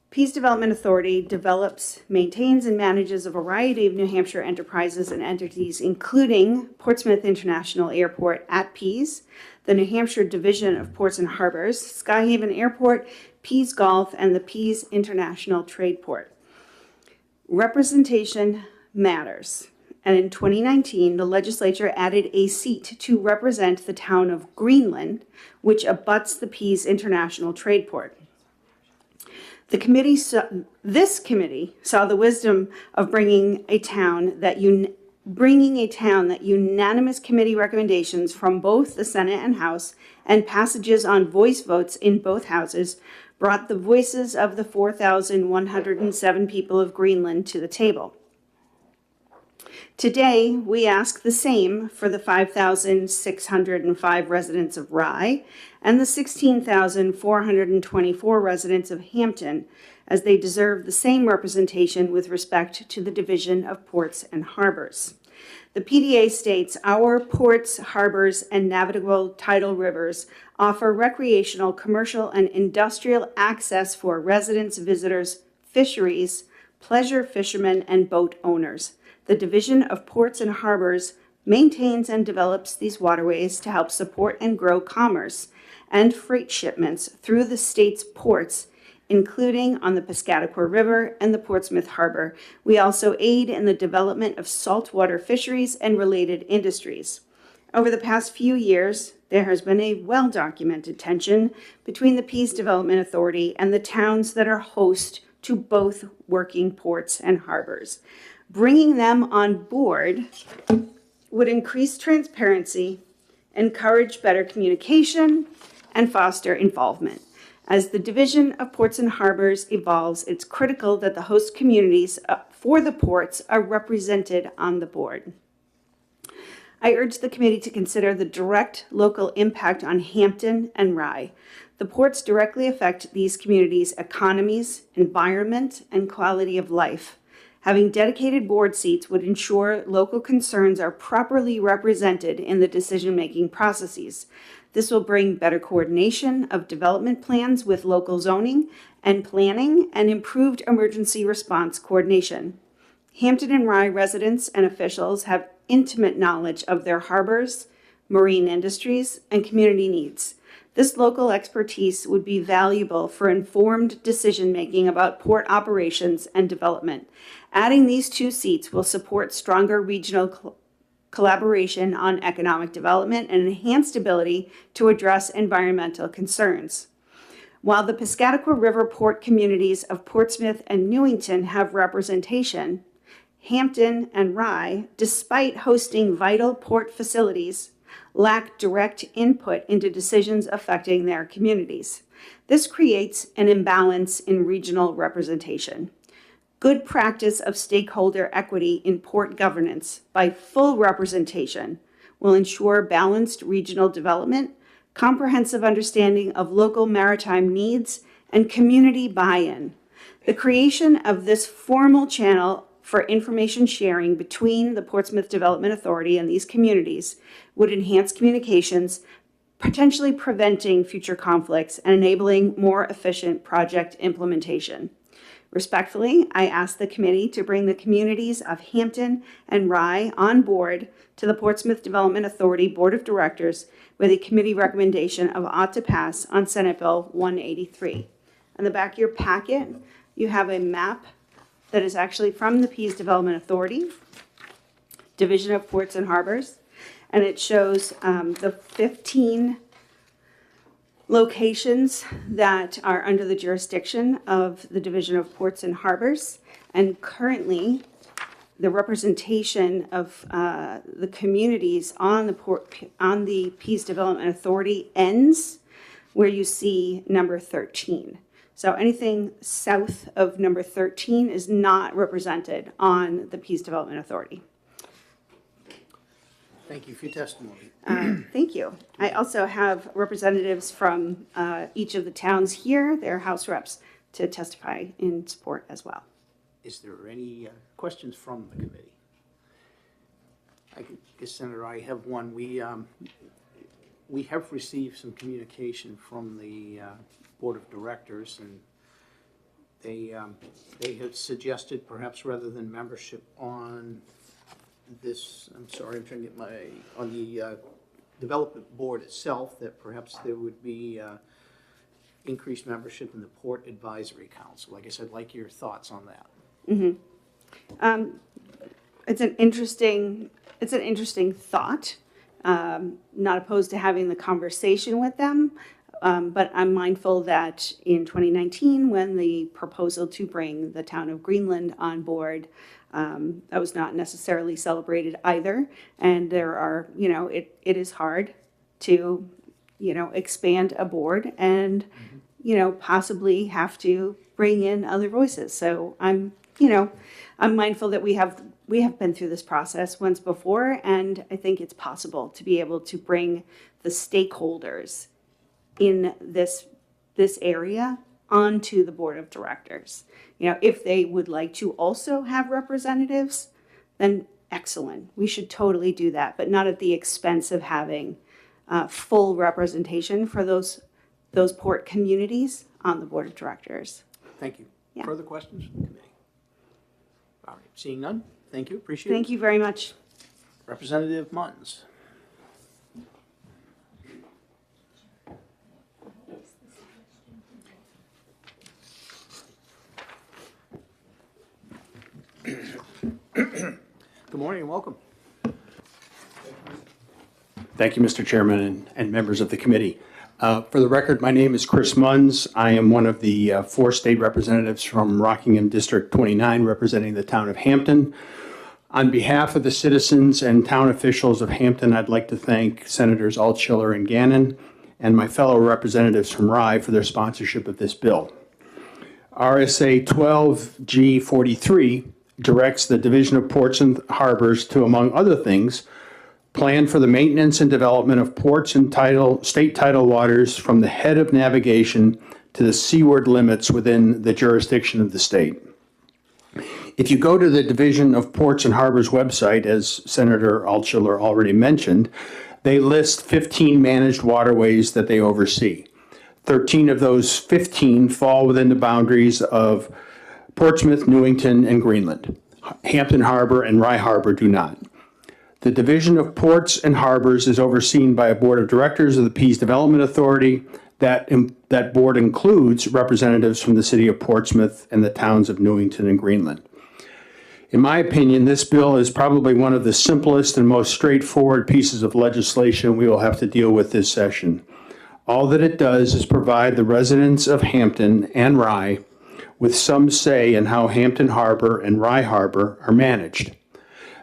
Pease Development Authority develops, maintains, and manages a variety of New Hampshire enterprises and entities, including Portsmouth International Airport at Pease, the New Hampshire Division of Ports and Harbors, Skyhaven Airport, Pease Golf, and the Pease International Trade Port. Representation matters. And in 2019, the legislature added a seat to represent the town of Greenland, which abuts the Pease International Trade Port. This committee saw the wisdom of bringing a town that unanimous committee recommendations from both the Senate and House and passages on voice votes in both houses brought the voices of the 4,107 people of Greenland to the table. Today, we ask the same for the 5,605 residents of Rye and the 16,424 residents of Hampton, as they deserve the same representation with respect to the Division of Ports and Harbors. The PDA states, our ports, harbors, and navigable tidal rivers offer recreational, commercial, and industrial access for residents, visitors, fisheries, pleasure fishermen, and boat owners. The Division of Ports and Harbors maintains and develops these waterways to help support and grow commerce and freight shipments through the state's ports, including on the Piscataqua River and the Portsmouth Harbor. We also aid in the development of saltwater fisheries and related industries. Over the past few years, there has been a well-documented tension between the Peace Development Authority and the towns that are host to both working ports and harbors. Bringing them on board would increase transparency, encourage better communication, and foster involvement. As the Division of Ports and Harbors evolves, it's critical that the host communities for the ports are represented on the board. I urge the committee to consider the direct local impact on Hampton and Rye. The ports directly affect these communities' economies, environment, and quality of life. Having dedicated board seats would ensure local concerns are properly represented in the decision-making processes. This will bring better coordination of development plans with local zoning and planning and improved emergency response coordination. Hampton and Rye residents and officials have intimate knowledge of their harbors, marine industries, and community needs. This local expertise would be valuable for informed decision-making about port operations and development. Adding these 2 seats will support stronger regional collaboration on economic development and enhanced ability to address environmental concerns. While the Piscataqua River port communities of Portsmouth and Newington have representation, Hampton and Rye, despite hosting vital port facilities, lack direct input into decisions affecting their communities. This creates an imbalance in regional representation. Good practice of stakeholder equity in port governance by full representation will ensure balanced regional development, comprehensive understanding of local maritime needs, and community buy-in. The creation of this formal channel for information sharing between the Portsmouth Development Authority and these communities would enhance communications, potentially preventing future conflicts and enabling more efficient project implementation. Respectfully, I ask the committee to bring the communities of Hampton and Rye on board to the Portsmouth Development Authority Board of Directors with a committee recommendation of ought to pass on Senate Bill 183. On the back of your packet, you have a map that is actually from the Peace Development Authority, Division of Ports and Harbors, and it shows the 15 locations that are under the jurisdiction of the Division of Ports and Harbors. And currently, the representation of the communities on the Peace Development Authority ends where you see number 13. So anything south of number 13 is not represented on the Peace Development Authority. Thank you for your testimony. Thank you. I also have representatives from each of the towns here, their House reps, to testify in support as well. Is there any questions from the committee? I guess, Senator, I have one. We have received some communication from the Board of Directors, and they have suggested perhaps rather than membership on this, I'm sorry, I'm trying to get on the development board itself, that perhaps there would be increased membership in the Port Advisory Council. I guess I'd like your thoughts on that. It's an interesting thought. Not opposed to having the conversation with them, but I'm mindful that in 2019, when the proposal to bring the town of Greenland on board, that was not necessarily celebrated either. And there are, it is hard to, expand a board and, possibly have to bring in other voices. So I'm mindful that we have been through this process once before, and I think it's possible to be able to bring the stakeholders in this area onto the board of directors. If they would like to also have representatives, then excellent. We should totally do that, but not at the expense of having full representation for those port communities on the board of directors. Thank you. Yeah. Further questions from the committee? All right, seeing none, thank you, appreciate it. Thank you very much. Representative Muntz. Good morning and welcome. Thank you, Mr. Chairman and members of the committee. For the record, my name is Chris Munns. I am one of the 4 state representatives from Rockingham District 29, representing the town of Hampton. On behalf of the citizens and town officials of Hampton, I'd like to thank Senators Altshuler and Gannon and my fellow representatives from Rye for their sponsorship of this bill. RSA 12G43 directs the Division of Ports and Harbors to, among other things, plan for the maintenance and development of ports and state tidal waters from the head of navigation to the seaward limits within the jurisdiction of the state. If you go to the Division of Ports and Harbors website, as Senator Altshuler already mentioned, they list 15 managed waterways that they oversee. 13 of those 15 fall within the boundaries of Portsmouth, Newington, and Greenland. Hampton Harbor and Rye Harbor do not. The Division of Ports and Harbors is overseen by a board of directors of the Peace Development Authority. That board includes representatives from the city of Portsmouth and the towns of Newington and Greenland. In my opinion, this bill is probably one of the simplest and most straightforward pieces of legislation we will have to deal with this session. All that it does is provide the residents of Hampton and Rye with some say in how Hampton Harbor and Rye Harbor are managed.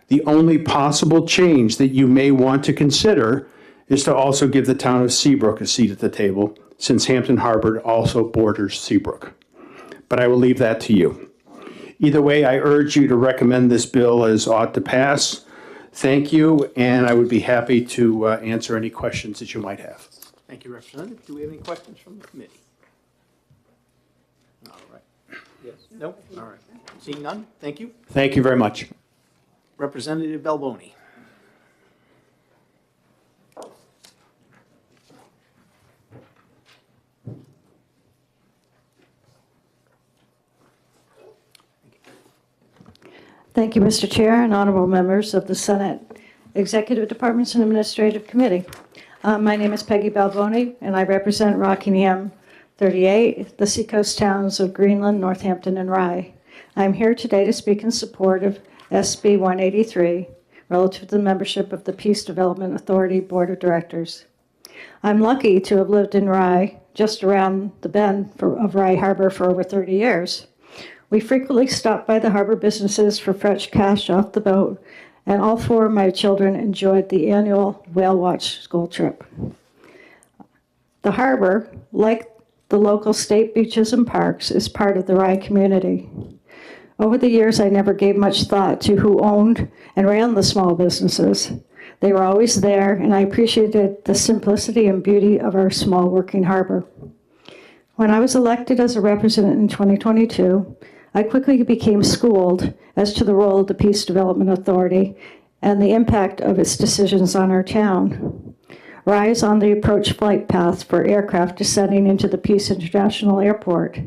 The only possible change that you may want to consider is to also give the town of Seabrook a seat at the table, since Hampton Harbor also borders Seabrook. But I will leave that to you. Either way, I urge you to recommend this bill as ought to pass. Thank you, and I would be happy to answer any questions that you might have. Thank you, Representative. Do we have any questions from the committee? All right. Yes? No? All right. Seeing none, thank you. Thank you very much. Representative Balboni. Thank you, Mr. Chair and honorable members of the Senate Executive Departments and Administrative Committee. My name is Peggy Balboni, and I represent Rockingham 38, the seacoast towns of Greenland, Northampton, and Rye. I'm here today to speak in support of SB 183, relative to the membership of the Peace Development Authority Board of Directors. I'm lucky to have lived in Rye, just around the bend of Rye Harbor, for over 30 years. We frequently stop by the harbor businesses for fresh cash off the boat, and all 4 of my children enjoyed the annual whale watch school trip. The harbor, like the local state beaches and parks, is part of the Rye community. Over the years, I never gave much thought to who owned and ran the small businesses. They were always there, and I appreciated the simplicity and beauty of our small working harbor. When I was elected as a representative in 2022, I quickly became schooled as to the role of the Peace Development Authority and the impact of its decisions on our town. Rye is on the approach flight path for aircraft descending into the Peace International Airport,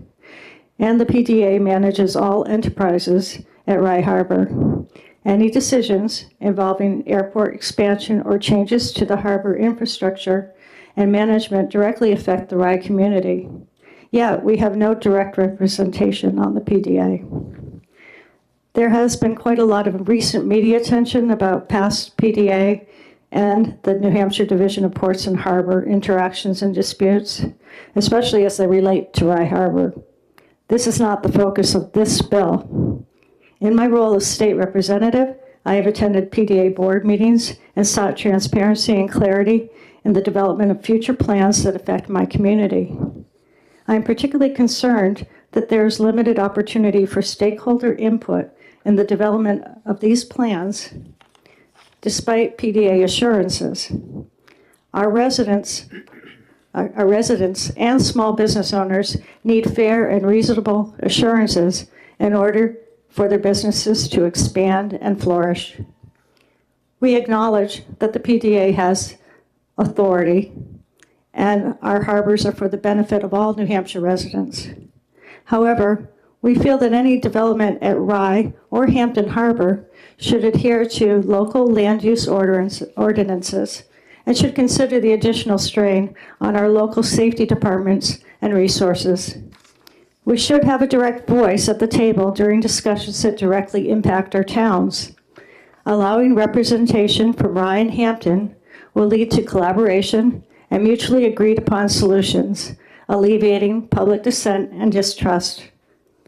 and the PDA manages all enterprises at Rye Harbor. Any decisions involving airport expansion or changes to the harbor infrastructure and management directly affect the Rye community. Yet, we have no direct representation on the PDA. There has been quite a lot of recent media attention about past PDA and the New Hampshire Division of Ports and Harbor interactions and disputes, especially as they relate to Rye Harbor. This is not the focus of this bill. In my role as state representative, I have attended PDA board meetings and sought transparency and clarity in the development of future plans that affect my community. I am particularly concerned that there is limited opportunity for stakeholder input in the development of these plans, despite PDA assurances. Our residents and small business owners need fair and reasonable assurances in order for their businesses to expand and flourish. We acknowledge that the PDA has authority, and our harbors are for the benefit of all New Hampshire residents. However, we feel that any development at Rye or Hampton Harbor should adhere to local land use ordinances and should consider the additional strain on our local safety departments and resources. We should have a direct voice at the table during discussions that directly impact our towns. Allowing representation from Rye and Hampton will lead to collaboration and mutually agreed upon solutions, alleviating public dissent and distrust.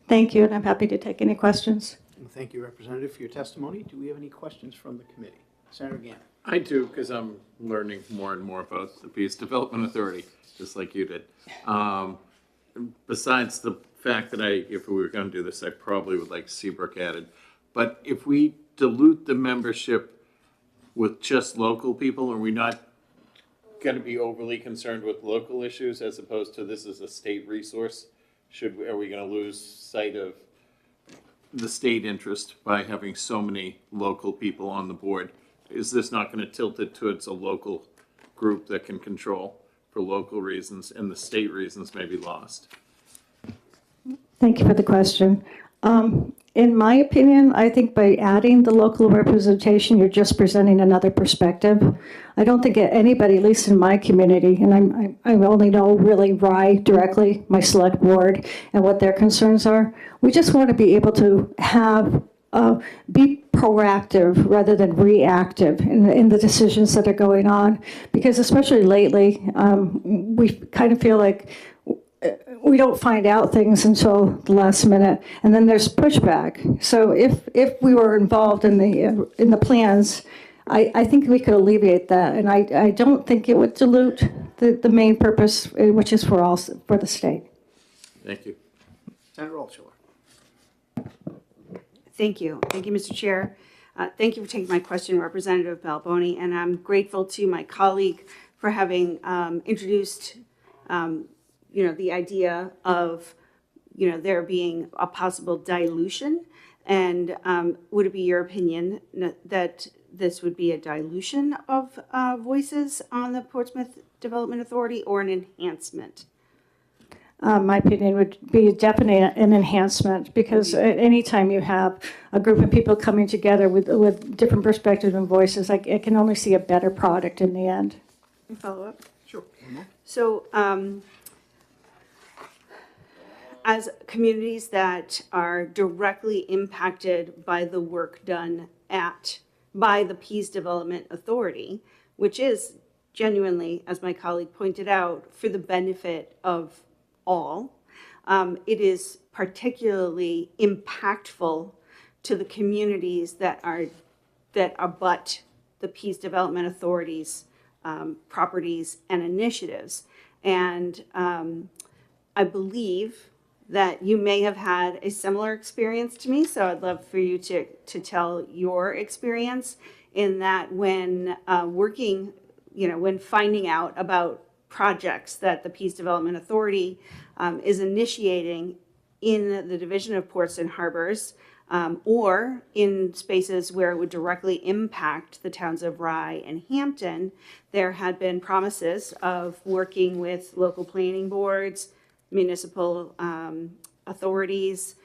Thank you, and I'm happy to take any questions. Well, thank you, Representative, for your testimony. Do we have any questions from the committee? Senator Gannon. I do, because I'm learning more and more about the Peace Development Authority, just like you did. Besides the fact that if we were going to do this, I probably would like Seabrook added. But if we dilute the membership with just local people, are we not going to be overly concerned with local issues as opposed to this is a state resource? Are we going to lose sight of the state interest by having so many local people on the board? Is this not going to tilt it towards a local group that can control for local reasons and the state reasons may be lost? Thank you for the question. In my opinion, I think by adding the local representation, you're just presenting another perspective. I don't think anybody, at least in my community, and I only know really Rye directly, my select board, and what their concerns are. We just want to be able to have be proactive rather than reactive in the decisions that are going on, because especially lately, we kind of feel like we don't find out things until the last minute, and then there's pushback. So if we were involved in the plans, I think we could alleviate that, and I don't think it would dilute the main purpose, which is for the state. Thank you. Senator Altshuler. Thank you. Thank you, Mr. Chair. Thank you for taking my question, Representative Balboni, and I'm grateful to my colleague for having introduced the idea of, there being a possible dilution. And would it be your opinion that this would be a dilution of voices on the Portsmouth Development Authority or an enhancement? My opinion would be definitely an enhancement, because anytime you have a group of people coming together with different perspectives and voices, I can only see a better product in the end. Follow up? Sure. So, as communities that are directly impacted by the work done by the Peace Development Authority, which is genuinely, as my colleague pointed out, for the benefit of all, it is particularly impactful to the communities that abut the Peace Development Authority's properties and initiatives. And I believe that you may have had a similar experience to me, so I'd love for you to tell your experience in that when working, when finding out about projects that the Peace Development Authority is initiating in the Division of Ports and Harbors, or in spaces where it would directly impact the towns of Rye and Hampton, there had been promises of working with local planning boards, municipal authorities,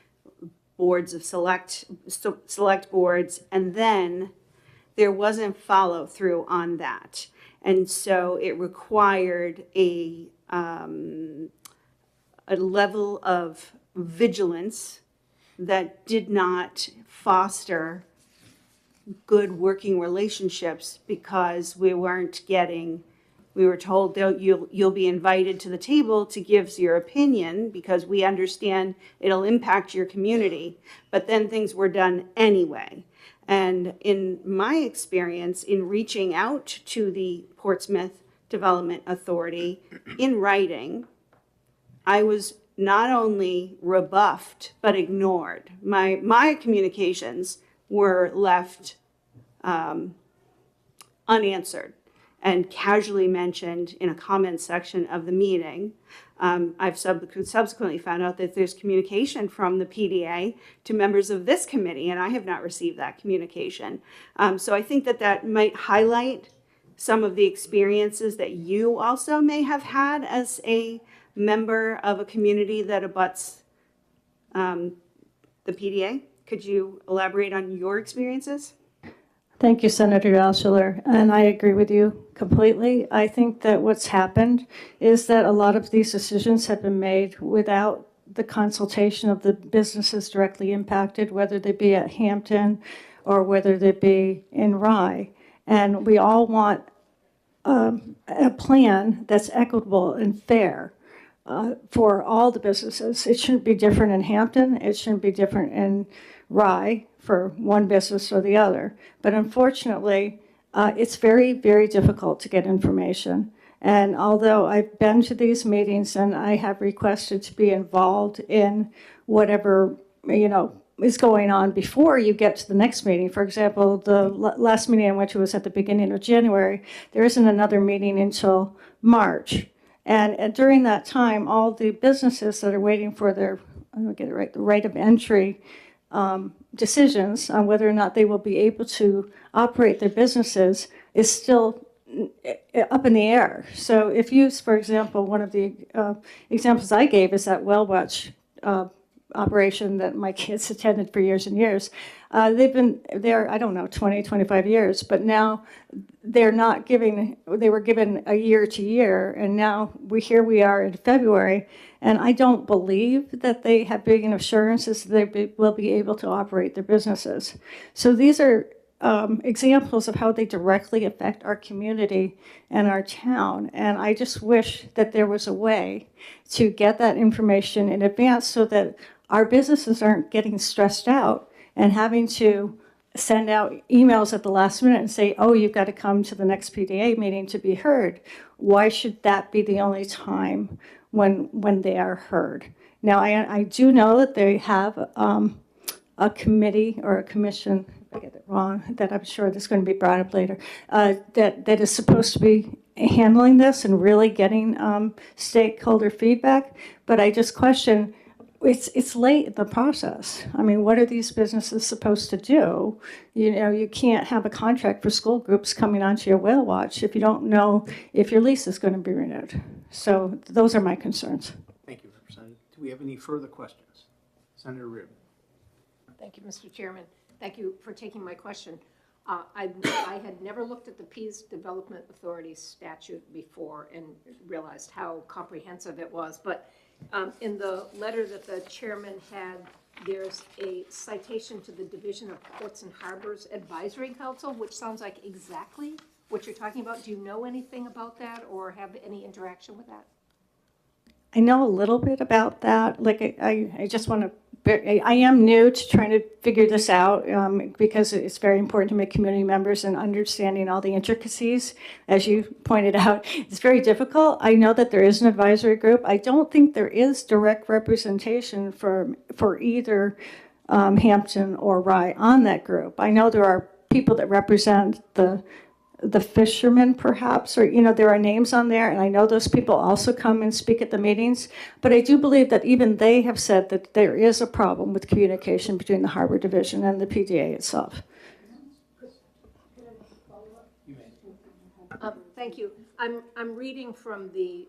boards of select boards, and then there wasn't follow through on that. And so it required a level of vigilance that did not foster good working relationships, because we were told that you'll be invited to the table to give your opinion because we understand it'll impact your community, but then things were done anyway. And in my experience in reaching out to the Portsmouth Development Authority in writing, I was not only rebuffed, but ignored. My communications were left unanswered and casually mentioned in a comment section of the meeting. I've subsequently found out that there's communication from the PDA to members of this committee, and I have not received that communication. So I think that might highlight some of the experiences that you also may have had as a member of a community that abuts the PDA. Could you elaborate on your experiences? Thank you, Senator Altshuler, and I agree with you completely. I think that what's happened is that a lot of these decisions have been made without the consultation of the businesses directly impacted, whether they be at Hampton or whether they be in Rye. And we all want a plan that's equitable and fair for all the businesses. It shouldn't be different in Hampton. It shouldn't be different in Rye for one business or the other. But unfortunately, it's very, very difficult to get information. And although I've been to these meetings and I have requested to be involved in whatever, is going on before you get to the next meeting. For example, the last meeting I went to was at the beginning of January. There isn't another meeting until March. And during that time, all the businesses that are waiting for their, I'm gonna get it right, the right of entry decisions on whether or not they will be able to operate their businesses is still up in the air. So if you, for example, one of the examples I gave is that Well Watch operation that my kids attended for years and years. They've been there, I don't know, 20, 25 years, but now they're not giving, they were given a year to year, and now here we are in February, and I don't believe that they have big enough assurances that they will be able to operate their businesses. So these are examples of how they directly affect our community and our town. And I just wish that there was a way to get that information in advance so that our businesses aren't getting stressed out and having to send out emails at the last minute and say, oh, you've got to come to the next PDA meeting to be heard. Why should that be the only time when they are heard? Now, I do know that they have a committee or a commission, I get it wrong, that I'm sure that's going to be brought up later, that is supposed to be handling this and really getting stakeholder feedback. But I just question, it's late in the process. I mean, what are these businesses supposed to do? You can't have a contract for school groups coming onto your whale watch if you don't know if your lease is going to be renewed. So those are my concerns. Thank you, Representative. Do we have any further questions? Senator Reardon. Thank you, Mr. Chairman. Thank you for taking my question. I had never looked at the Pease Development Authority statute before and realized how comprehensive it was. But in the letter that the chairman had, there's a citation to the Division of Ports and Harbors Advisory Council, which sounds like exactly what you're talking about. Do you know anything about that or have any interaction with that? I know a little bit about that. Like, I just want to, I am new to trying to figure this out because it's very important to make community members and understanding all the intricacies. As you pointed out, it's very difficult. I know that there is an advisory group. I don't think there is direct representation for either Hampton or Rye on that group. I know there are people that represent the fishermen, perhaps, or, there are names on there, and I know those people also come and speak at the meetings, but I do believe that even they have said that there is a problem with communication between the Harbor Division and the PDA itself. Thank you. I'm reading from the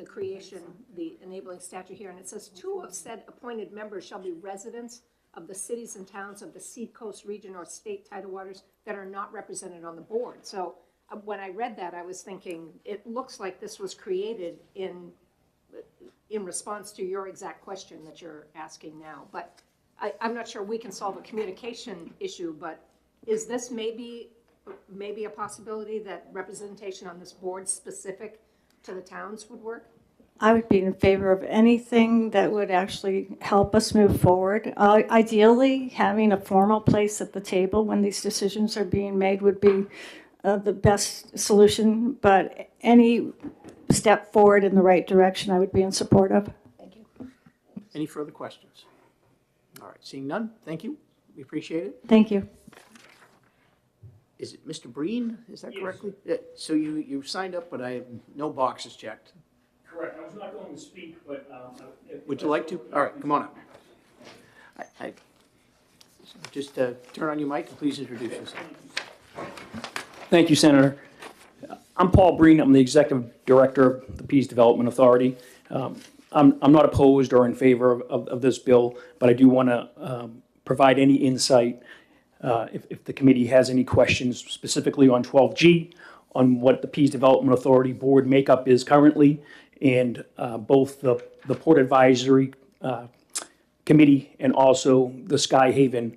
creation, the enabling statute here, and it says 2 of said appointed members shall be residents of the cities and towns of the Seacoast region or state tidal waters that are not represented on the board. So when I read that, I was thinking, it looks like this was created in response to your exact question that you're asking now. But I'm not sure we can solve a communication issue, but is this maybe a possibility that representation on this board specific to the towns would work? I would be in favor of anything that would actually help us move forward. Ideally, having a formal place at the table when these decisions are being made would be the best solution, but any step forward in the right direction I would be in support of. Thank you. Any further questions? All right, seeing none, thank you. We appreciate it. Thank you. Is it Mr. Breen? Is that correctly? So you signed up, but I have no boxes checked. Correct. I was not going to speak, but... Would you like to? All right, come on up. Just turn on your mic and please introduce yourself. Thank you, Senator. I'm Paul Breen. I'm the Executive Director of the Pease Development Authority. I'm not opposed or in favor of this bill, but I do want to provide any insight if the committee has any questions specifically on 12G, on what the Pease Development Authority board makeup is currently, and both the Port Advisory Committee and also the Skyhaven.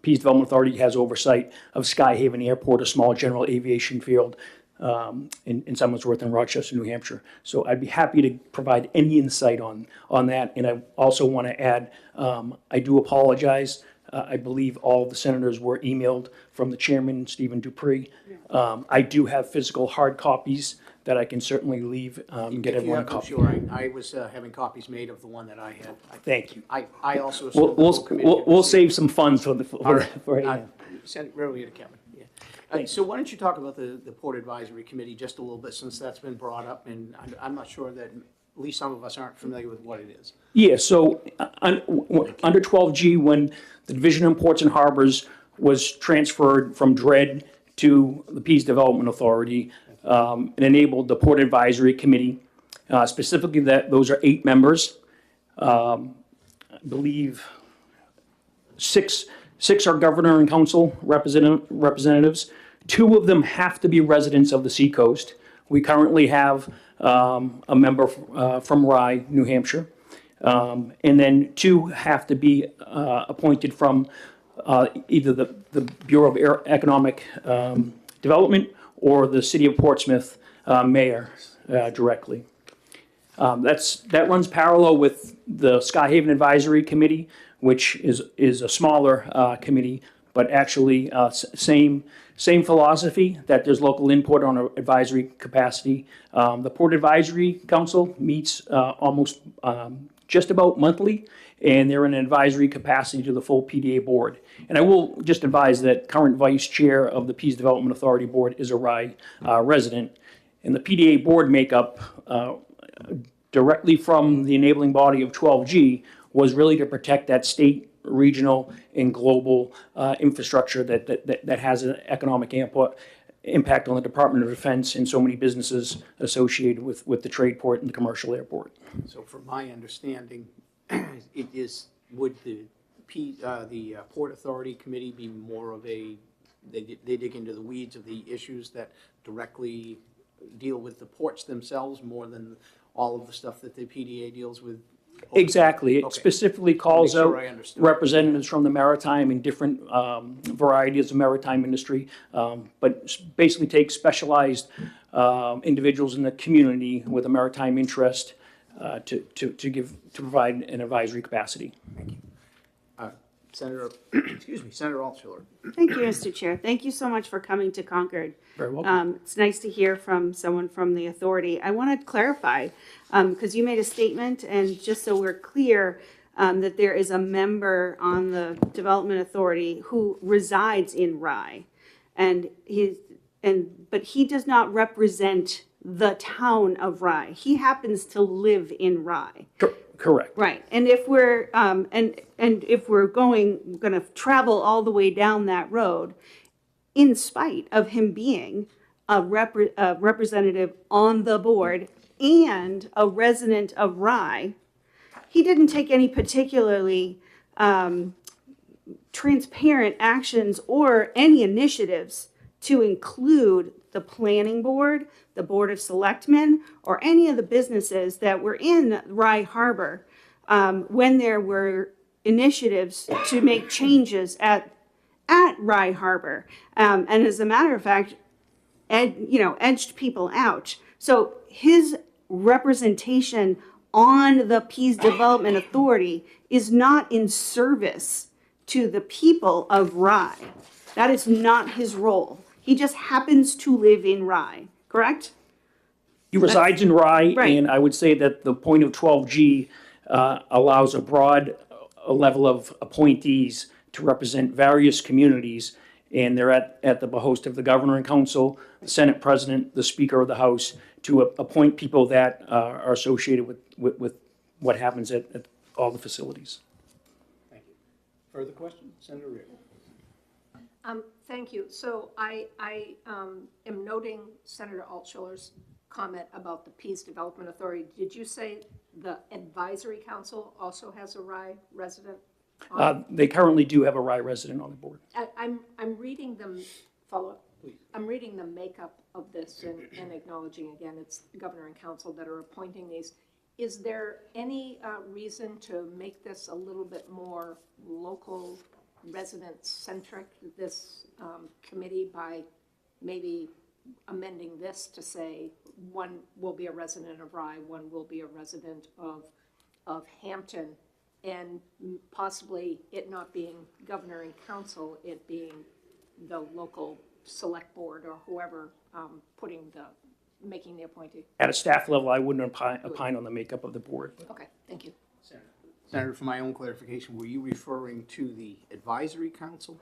Pease Development Authority has oversight of Skyhaven Airport, a small general aviation field in Somersworth and Rochester, New Hampshire. So I'd be happy to provide any insight on that. And I also want to add, I do apologize. I believe all the senators were emailed from the chairman, Stephen Dupree. I do have physical hard copies that I can certainly leave, and get If you everyone a have them, copy. sure. I was having copies made of the one that I had. Thank you. I also We'll, assumed the we'll, full committee we'll, had we'll received save some funds for the, All right. for Send it really to Kevin, yeah. So why don't you talk about the Port Advisory Committee just a little bit, since that's been brought up, and I'm not sure that, at least some of us aren't familiar with what it is. Yeah, so under 12G, when the Division of Ports and Harbors was transferred from DRED to the Peace Development Authority, it enabled the Port Advisory Committee, specifically that those are 8 members. I believe six are governor and council representatives. 2 of them have to be residents of the Seacoast. We currently have a member from Rye, New Hampshire. And then 2 have to be appointed from either the Bureau of Economic Development or the City of Portsmouth mayor directly. That runs parallel with the Skyhaven Advisory Committee, which is a smaller committee, but actually same philosophy, that there's local input on an advisory capacity. The Port Advisory Council meets almost just about monthly, and they're in an advisory capacity to the full PDA board. And I will just advise that current vice chair of the Peace Development Authority Board is a Rye resident. And the PDA board makeup, directly from the enabling body of 12G, was really to protect that state, regional, and global infrastructure that has an economic impact on the Department of Defense and so many businesses associated with the trade port and the commercial airport. So from my understanding, would the Port Authority Committee be more of a, they dig into the weeds of the issues that directly deal with the ports themselves more than all of the stuff that the PDA deals with? Exactly. It Okay. specifically calls Make sure out I understood. representatives from the maritime and different varieties of maritime industry, but basically takes specialized individuals in the community with a maritime interest to provide an advisory capacity. Senator, excuse me, Senator Altshuler. Thank you, Mr. Chair. Thank you so much for coming to Concord. Very welcome. It's nice to hear from someone from the authority. I want to clarify, because you made a statement, and just so we're clear, that there is a member on the Development Authority who resides in Rye. But he does not represent the town of Rye. He happens to live in Rye. Correct. Right, and if we're and if we're gonna travel all the way down that road, in spite of him being a representative on the board and a resident of Rye, he didn't take any particularly transparent actions or any initiatives to include the planning board, the Board of Selectmen, or any of the businesses that were in Rye Harbor when there were initiatives to make changes at Rye Harbor. And as a matter of fact, edged people out. So his representation on the Peace Development Authority is not in service to the people of Rye. That is not his role. He just happens to live in Rye, correct? He resides in Rye, Right. and I would say that the point of 12G allows a broad level of appointees to represent various communities, and they're at the behest of the governor and council, the Senate president, the Speaker of the House, to appoint people that are associated with what happens at all the facilities. Thank you. Further questions? Senator Reed. Thank you. So I am noting Senator Altshuler's comment about the Peace Development Authority. Did you say the Advisory Council also has a Rye resident on it? They currently do have a Rye resident on the board. I'm reading them, follow-up. I'm reading the makeup of this and acknowledging again, it's the governor and council that are appointing these. Is there any reason to make this a little bit more local resident-centric, this committee, by maybe amending this to say one will be a resident of Rye, one will be a resident of Hampton, and possibly it not being governor and council, it being the local select board or whoever making the appointee. At a staff level, I wouldn't opine on the makeup of the board. Okay, thank you. Senator, for my own clarification, were you referring to the advisory council?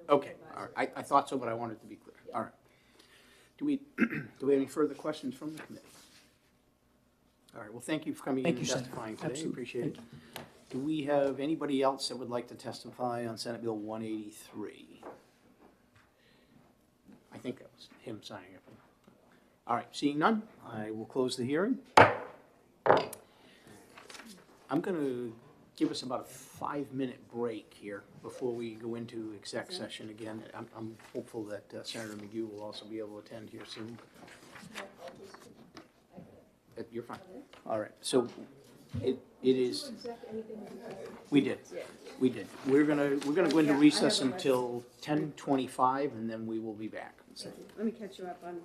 Okay, all right. I thought so, but I wanted to be clear. All right. Do we have any further questions from the committee? All right, well, thank you for coming in Thank and you, Senator. testifying today. Absolutely. Appreciate it. Do we have anybody else that would like to testify on Senate Bill 183? I think that was him signing up. All right, seeing none, I will close the hearing. I'm going to give us about a 5-minute break here before we go into exec session again. I'm hopeful that Senator McGue will also be able to attend here soon. You're fine. All right, so it is, we did. We're gonna go into recess until 10:25, and then we will be back. So. Let me catch you up on.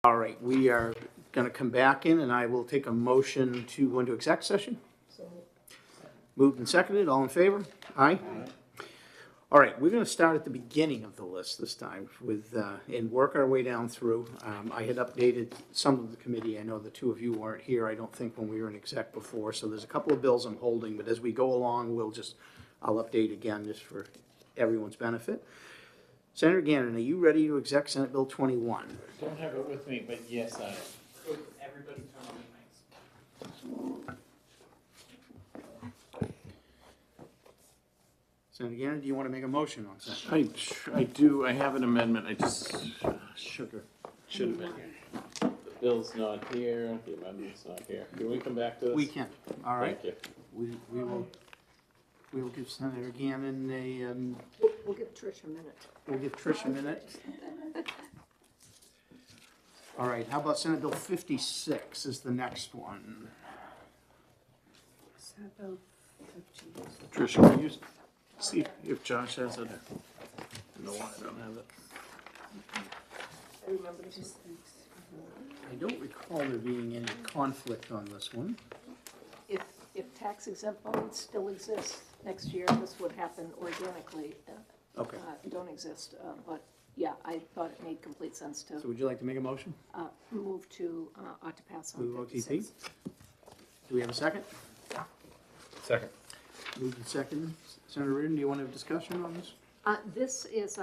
All right, we are going to come back in, and I will take a motion to go into exec session. Moved and seconded, all in favor? Aye? All right, we're going to start at the beginning of the list this time with, and work our way down through. I had updated some of the committee. I know the two of you weren't here, I don't think, when we were in exec before, so there's a couple of bills I'm holding, but as we go along, I'll update again just for everyone's benefit. Senator Gannon, are you ready to exec Senate Bill 21? Don't have it with me, but yes, I am. Everybody turn on your mics. Senator Gannon, do you want to make a motion on something? I do, I have an amendment, I just should have been here. The bill's not here, the amendment's not here. Can we come back to this? We can, all right. Thank you. We will give Senator Gannon We'll give Trish a minute. we'll give Trish a minute. All right, how about Senate Bill 56 is the next one? Tricia, will you see if Josh has it? No, I don't have it. I remember this. I don't recall there being any conflict on this one. If tax exempt bonds still exist next year, this would happen organically. Okay. Don't exist, but yeah, I thought it made complete sense to So would you like to make a motion? move to, ought to pass on Move OTP? 56. Do we have a second? Second. Moved and second. Senator Reardon, do you want to have a discussion on this? This is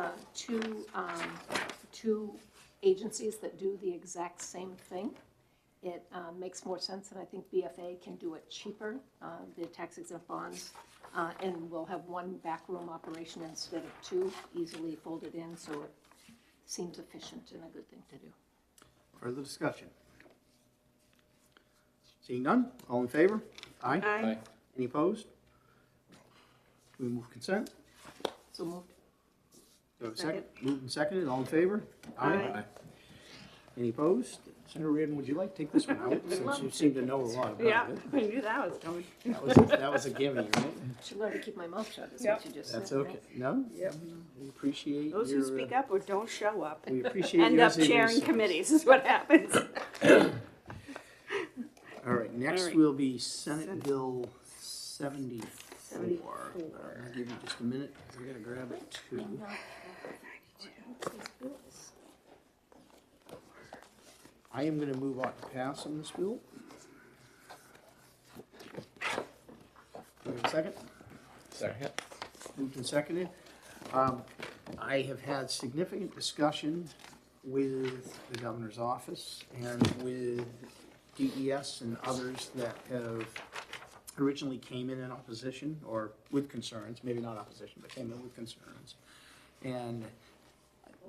two agencies that do the exact same thing. It makes more sense, and I think BFA can do it cheaper, the tax exempt bonds, and we'll have one backroom operation instead of two, easily folded in, so it seems efficient and a good thing to do. Further discussion? Seeing none, all in favor? Aye? Aye. Any opposed? We move consent? So moved. Do I have a second? Moved and seconded, all in favor? Aye. Any opposed? Senator Reardon, would you like to take this one out, since you seem to know a lot Yeah, about it? I knew that was coming. That was a gimme, right? Should learn to keep my mouth shut, is Yep. what you just said. That's okay. No? Yep. We appreciate your... Those who speak up or don't show up We appreciate end your up chairing seriousness. committees is what happens. All right, next All right. will be Senate Bill 74. I'll give you just a minute, I gotta grab it too. I am gonna move on to pass on this bill. Do we have a second? Second. Moved and seconded. I have had significant discussion with the governor's office and with DES and others that have originally came in opposition or with concerns, maybe not opposition, but came in with concerns. And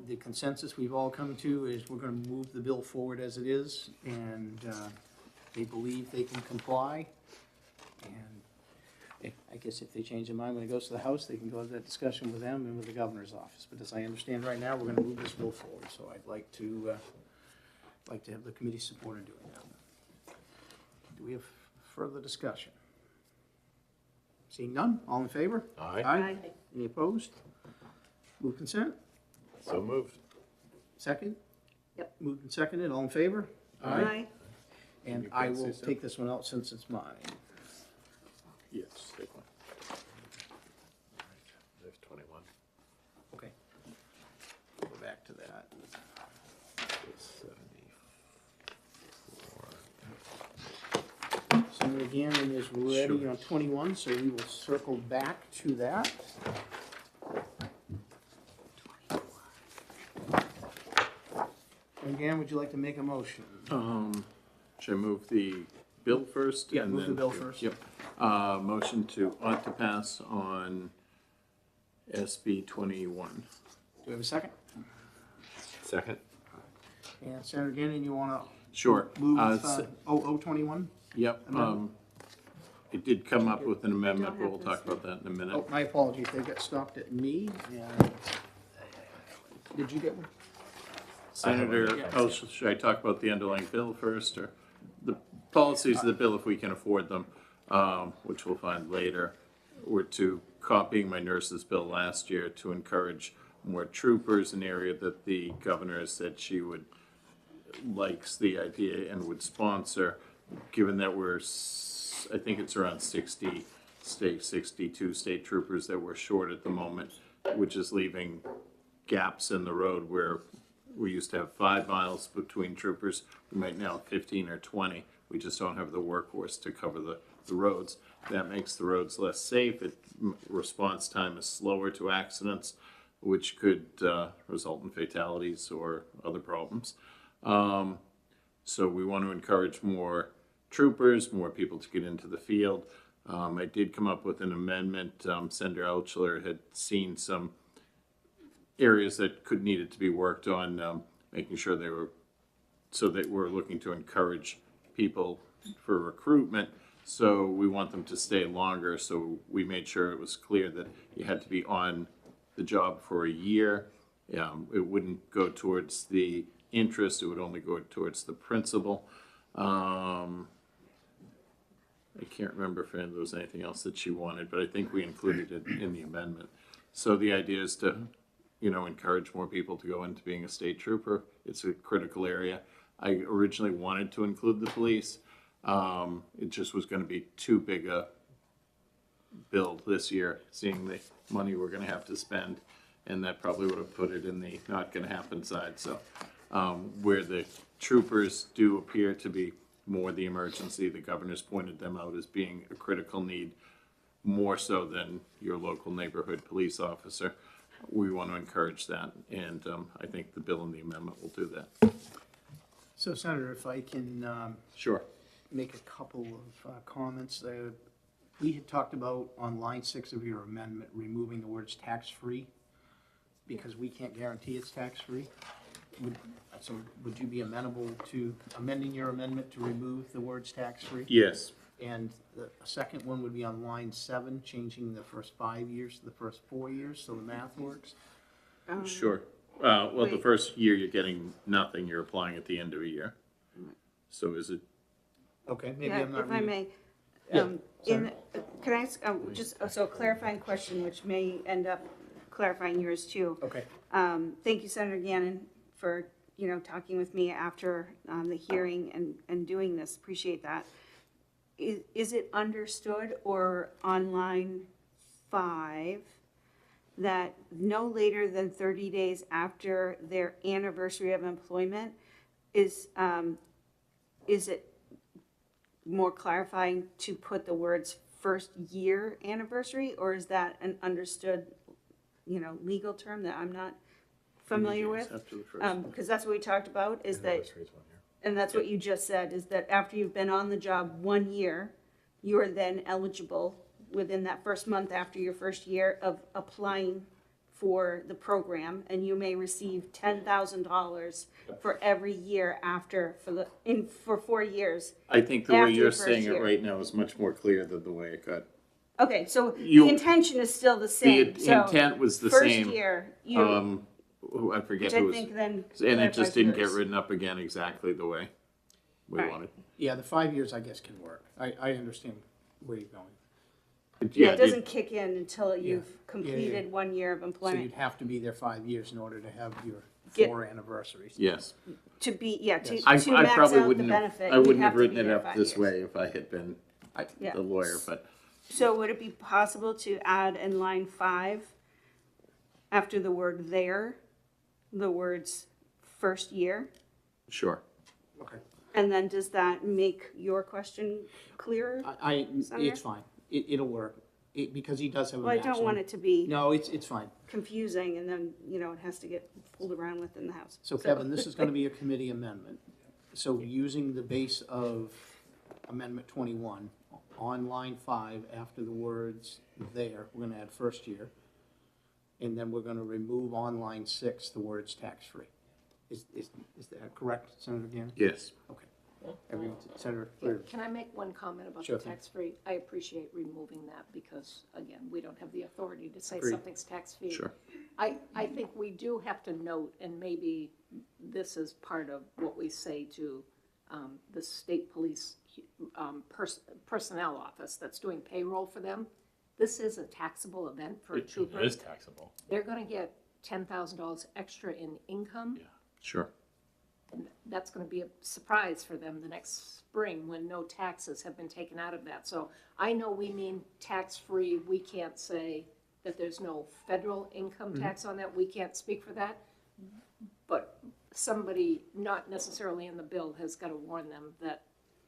the consensus we've all come to is we're gonna move the bill forward as it is, and they believe they can comply. And I guess if they change their mind when it goes to the House, they can go have that discussion with them and with the governor's office. But as I understand right now, we're gonna move this bill forward, so I'd like to have the committee support in doing that. Do we have further discussion? Seeing none, all in favor? Aye. Aye. Any opposed? Move consent? So moved. Second? Yep. Moved and seconded, all in favor? Aye. And You I can will say so. take this one out since it's mine. Yes, take one. There's 21. Okay. Go back to that. 74. Senator Gannon is ready on 21, so we will circle back to that. Senator Gannon, would you like to make a motion? Should I move the bill first? Yeah, and move the then- bill first. Yep. Motion to ought to pass on SB 21. Do we have a second? Second. And Senator Gannon, you want Sure. to move S- 0021? Yep, Amendment? it did come up with an amendment, but we'll talk about that in a minute. Oh, my apologies, they got stopped at me, and, did you get one? Senator, oh, should I talk about the underlying bill first, or the policies of the bill, if we can afford them, which we'll find later, were to copying my nurse's bill last year to encourage more troopers, an area that the governor has said she would likes the idea and would sponsor, given that I think it's around 62 state troopers that we're short at the moment, which is leaving gaps in the road where we used to have 5 miles between troopers. We might now have 15 or 20. We just don't have the workforce to cover the roads. That makes the roads less safe. Response time is slower to accidents, which could result in fatalities or other problems. So we want to encourage more troopers, more people to get into the field. I did come up with an amendment. Senator Altschuler had seen some areas that needed to be worked on, making sure so that we're looking to encourage people for recruitment. So we want them to stay longer. So we made sure it was clear that you had to be on the job for a year. It wouldn't go towards the interest. It would only go towards the principal. I can't remember if there was anything else that she wanted, but I think we included it in the amendment. So the idea is to, encourage more people to go into being a state trooper. It's a critical area. I originally wanted to include the police. It just was going to be too big a bill this year, seeing the money we're going to have to spend, and that probably would have put it in the not going to happen side. So where the troopers do appear to be more the emergency, the governor's pointed them out as being a critical need, more so than your local neighborhood police officer. We want to encourage that, and I think the bill and the amendment will do that. So Senator, if I can Sure. make a couple of comments. We had talked about on line 6 of your amendment, removing the words tax-free, because we can't guarantee it's tax-free. So would you be amenable to amending your amendment to remove the words tax-free? Yes. And the second one would be on line 7, changing the first 5 years to the first 4 years, so the math works. Sure. Well, the wait. first year you're getting nothing, you're applying at the end of a year. So is it? Okay, maybe Yeah, I'm not if I reading. may, can I ask, just, so a clarifying question, which may end up clarifying yours too. Okay. Thank you, Senator Gannon, for, talking with me after the hearing and doing this. Appreciate that. Is it understood or on line 5 that no later than 30 days after their anniversary of employment is it more clarifying to put the words first year anniversary, or is that an understood, legal term that I'm not familiar with? After the first. Because that's what we talked about, is that, and that's what you just said, is that after you've been on the job 1 year, you are then eligible within that first month after your first year of applying for the program, and you may receive $10,000 for every year after, for 4 years. I think the way after you're your first saying it year. right now is much more clear than the way it got. Okay, so You- the intention is still the The same, so. intent was the First same. year, you, I forget which who I was, think then and it clarifies just didn't get yours. written up again exactly the way we All right. wanted. Yeah, the 5 years, I guess, can work. I understand where you're going. Yeah, it doesn't kick in until you've Yeah, yeah. completed 1 year of So employment. you'd have to be there 5 years in order to have your Get- 4 anniversaries. Yes. To be, yeah, to Yes. to I max probably out the wouldn't have, benefit, I you'd wouldn't have have to be written it there up 5 this years. way if I had been Yeah. the lawyer, but So would it be possible to add in line 5, after the word there, the words first year? sure. Okay. And then does that make your question clearer? Senator? It's fine. It'll work. Because he does have a Well, I maximum. don't want it to be No, it's fine. confusing and then, it has to get pulled around within the House. So Kevin, this is gonna be a committee amendment. So using the base of Amendment 21, on line 5, after the words there, we're gonna add first year. And then we're gonna remove on line 6, the words tax-free. Is that correct, Senator Gannon? Yes. Okay. Everyone, Senator Yeah, Cleary? can I make one comment about Sure the thing. tax-free? I appreciate removing that because, again, we don't have the authority to say Agreed. something's tax-free. Sure. I think we do have to note, and maybe this is part of what we say to the state police personnel office that's doing payroll for them. This is a taxable event for a trooper. It is taxable. They're gonna get $10,000 extra in income. Sure. And that's gonna be a surprise for them the next spring when no taxes have been taken out of that. So I know we mean tax-free, we can't say that there's no federal income tax on that, we can't speak for that. But somebody, not necessarily in the bill, has gotta warn them that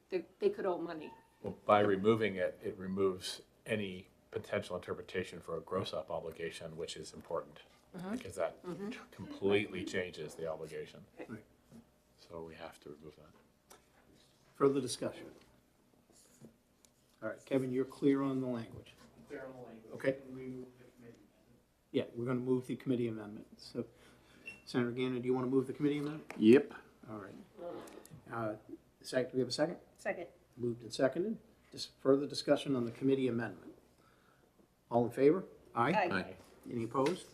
they could owe money. Well, by removing it, it removes any potential interpretation for a gross-up obligation, which is important, because that completely changes the obligation. Right. So we have to remove that. Further discussion? All right, Kevin, you're clear on the language? Clear on the language. Okay. Yeah, we're gonna move the committee amendment. So Senator Gainer, do you want to move the committee amendment? Yep. All right. Do we have a second? Second. Moved and seconded. Just further discussion on the committee amendment. All in favor? Aye. Aye. Any opposed?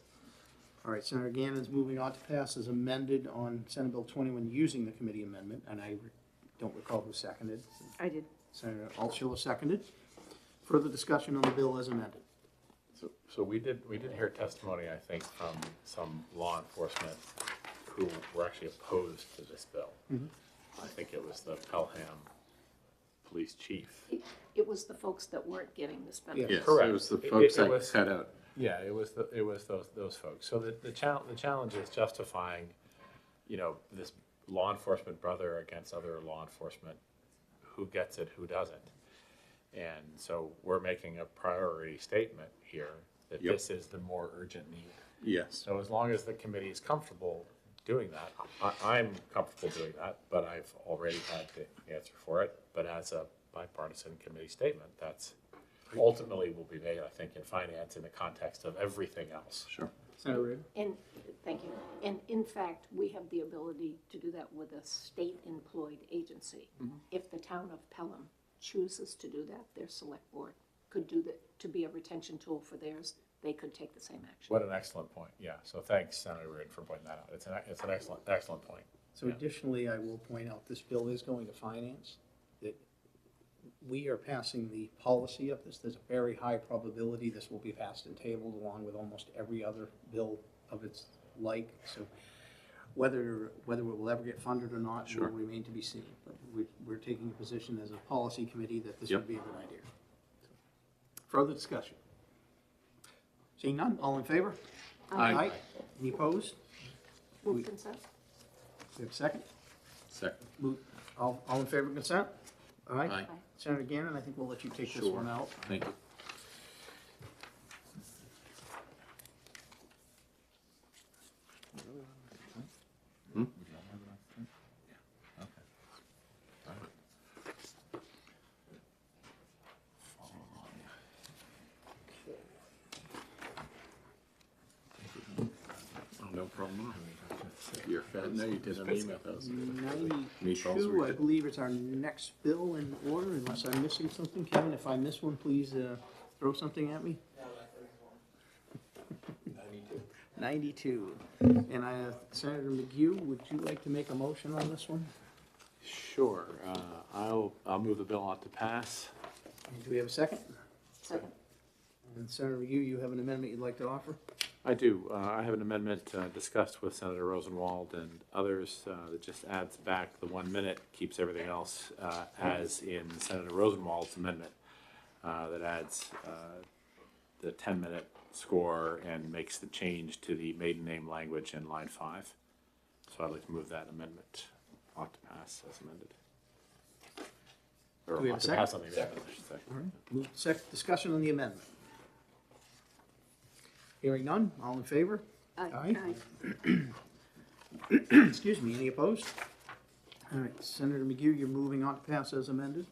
All right, Senator Gannon's moving on to pass as amended on Senate Bill 21 using the committee amendment, and I don't recall who seconded. I did. Senator Altshuler seconded. Further discussion on the bill as amended. So we did hear testimony, I think, from some law enforcement who were actually opposed to this bill. I think it was the Pelham police chief. It was the folks that weren't getting this benefit. Yes, Correct. it was the It- folks it that was- cut out. Yeah, it was those folks. So the challenge is justifying, this law enforcement brother against other law enforcement, who gets it, who doesn't. And so we're making a priority statement here that Yep. this is the more urgent need. Yes. So as long as the committee is comfortable doing that, I'm comfortable doing that, but I've already had the answer for it. But as a bipartisan committee statement, that's ultimately will be made, I think, in finance in the context of everything else. Sure. Senator Reagan? And, thank you. And in fact, we have the ability to do that with a state-employed agency. If the town of Pelham chooses to do that, their select board could do that to be a retention tool for theirs. They could take the same action. What an excellent point, yeah. So thanks, Senator Reid, for pointing that out. It's an excellent point. So additionally, I will point out, this bill is going to finance, that we are passing the policy of this. There's a very high probability this will be passed and tabled along with almost every other bill of its like. So whether it will ever get funded or not will remain to be seen. But we're taking a position as a policy committee that this would be a good idea. Further discussion? Seeing none, all in favor? Aye. Any opposed? Move consent? We have a second? Second. All in favor of consent? Aye. Aye. Senator Gannon, I think we'll let you take this Sure. one out. Thank you. Oh, no problem. You're fed. No, you didn't email those. 92, I believe it's our next bill in order, unless I'm missing something. Kevin, if I miss one, please throw something at me. 92. And Senator McHugh, would you like to make a motion on this one? Sure. I'll move the bill on to pass. And do we have a second? Second. And Senator McHugh, you have an amendment you'd like to offer? I do. I have an amendment discussed with Senator Rosenwald and others that just adds back the 1 minute, keeps everything else as in Senator Rosenwald's amendment. That adds the 10-minute score and makes the change to the maiden name language in line 5. So I'd like to move that amendment on to pass as amended. Or Do we have on a to second? pass on the amendment, I should say. All right. Discussion on the amendment. Hearing none, all in favor? Aye. Excuse me, any opposed? All right, Senator McHugh, you're moving on to pass as amended.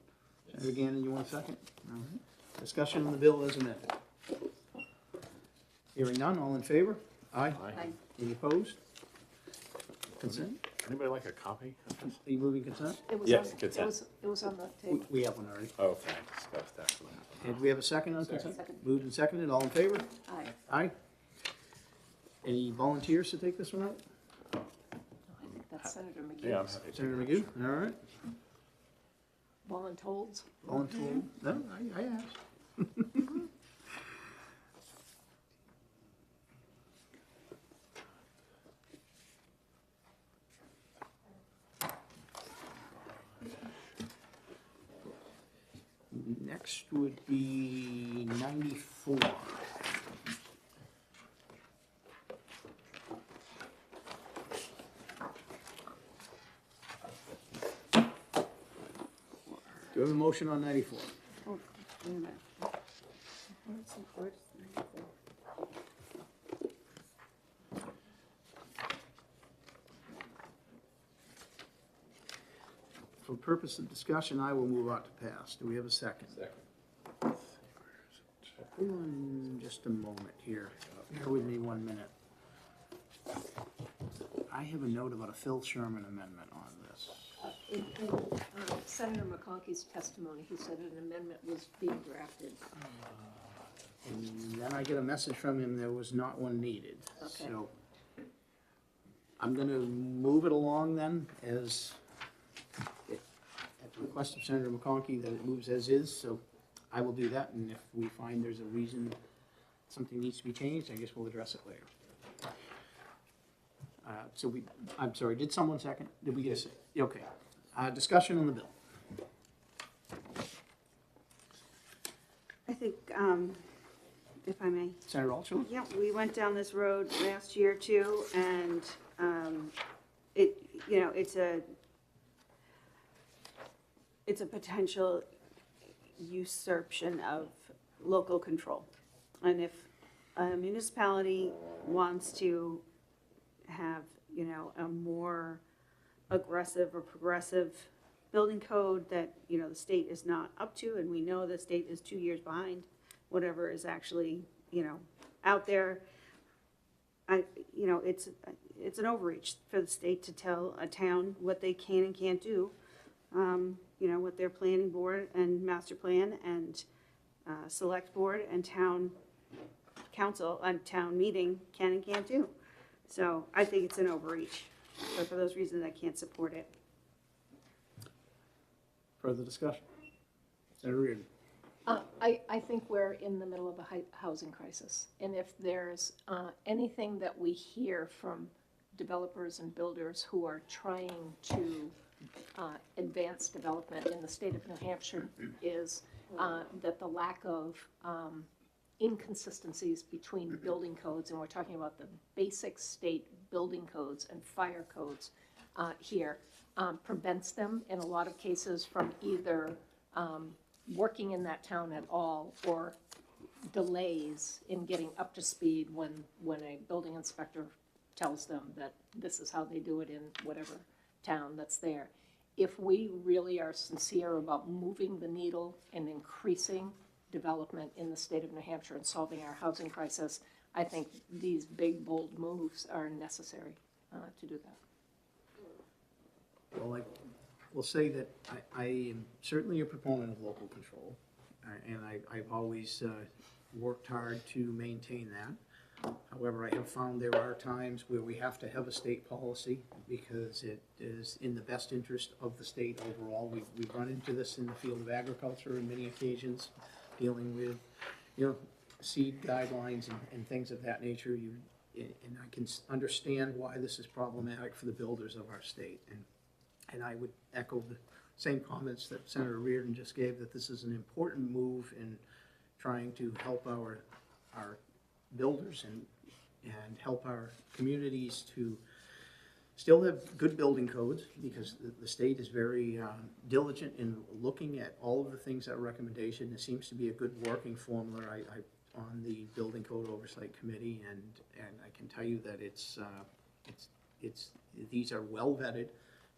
Senator Gannon, you want a second? All right. Discussion on the bill as amended. Hearing none, all in favor? Aye. Aye. Any opposed? Consent? Anybody like a copy of this? Are you moving consent? It was Yes, on- consent. It was on the table. We have one already. Oh, thanks. That's excellent. And do we have a second on consent? Second. Moved and seconded, all in favor? Aye. Aye. Any volunteers to take this one out? I think that's Senator McGee. Yeah, I'm happy to. Senator McHugh, all right. Voluntold? Volunteer? No, I asked. Next would be 94. Do we have a motion on 94? Oh, wait a minute. Where's 94? For purpose of discussion, I will move out to pass. Do we have a second? Second. Hold on just a moment here. Bear with me 1 minute. I have a note about a Phil Sherman amendment on this. In Senator McConkey's testimony, he said an amendment was being drafted. And then I get a message from him, there was not one needed. Okay. So I'm gonna move it along then as, at the request of Senator McConkey, that it moves as is, so I will do that, and if we find there's a reason something needs to be changed, I guess we'll address it later. I'm sorry, did someone second? Did we get a second? Okay. Discussion on the bill. I think, if I may. Senator Altshuler? Yeah, we went down this road last year too, and it's a potential usurpation of local control. And if a municipality wants to have, a more aggressive or progressive building code that, the state is not up to, and we know the state is 2 years behind whatever is actually, out there. It's an overreach for the state to tell a town what they can and can't do. What their planning board and master plan and select board and town council and town meeting can and can't do. So I think it's an overreach. So for those reasons, I can't support it. Further discussion? Senator Reardon? I think we're in the middle of a housing crisis. And if there's anything that we hear from developers and builders who are trying to advance development in the state of New Hampshire is that the lack of inconsistencies between building codes, and we're talking about the basic state building codes and fire codes here, prevents them in a lot of cases from either working in that town at all or delays in getting up to speed when a building inspector tells them that this is how they do it in whatever town that's there. If we really are sincere about moving the needle and increasing development in the state of New Hampshire and solving our housing crisis, I think these big, bold moves are necessary to do that. Well, I will say that I am certainly a proponent of local control, and I've always worked hard to maintain that. However, I have found there are times where we have to have a state policy because it is in the best interest of the state overall. We've run into this in the field of agriculture on many occasions, dealing with, seed guidelines and things of that nature. And I can understand why this is problematic for the builders of our state. And I would echo the same comments that Senator Reardon just gave, that this is an important move in trying to help our builders and help our communities to still have good building codes, because the state is very diligent in looking at all of the things that are recommendation. There seems to be a good working formula on the Building Code Oversight Committee, and I can tell you that these are well vetted,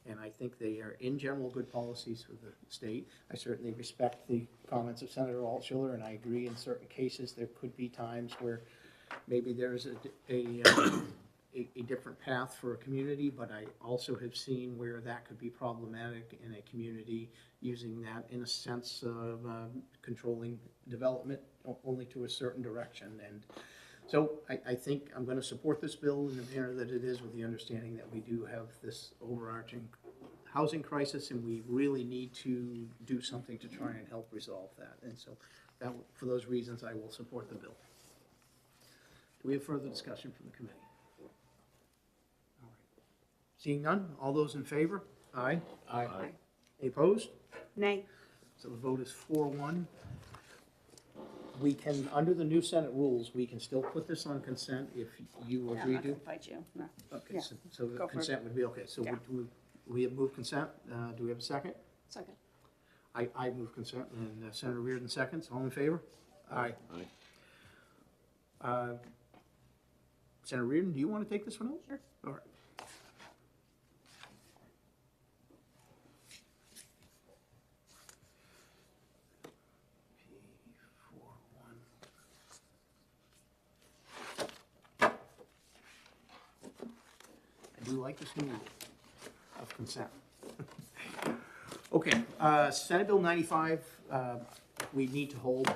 and I think they are in general good policies for the state. I certainly respect the comments of Senator Altshuler, and I agree in certain cases there could be times where maybe there's a different path for a community, but I also have seen where that could be problematic in a community, using that in a sense of controlling development only to a certain direction. And so I think I'm going to support this bill in the manner that it is, with the understanding that we do have this overarching housing crisis, and we really need to do something to try and help resolve that. And so for those reasons, I will support the bill. Do we have further discussion from the committee? All right. Seeing none, all those in favor? Aye. Aye. Any opposed? Nay. So the vote is 4-1. We can, under the new Senate rules, we can still put this on consent if you Yeah, I'm agree not to. gonna fight you, no. Okay, Yeah. so the Go for it. consent would be okay. So Yeah. we have moved consent. Do we have a second? Second. I move consent, and Senator Reardon seconds. All in favor? Aye. Aye. Senator Reardon, do you want to take this one out? Sure. All right. I do like this new rule of consent. Okay, Senate Bill 95, we need to hold.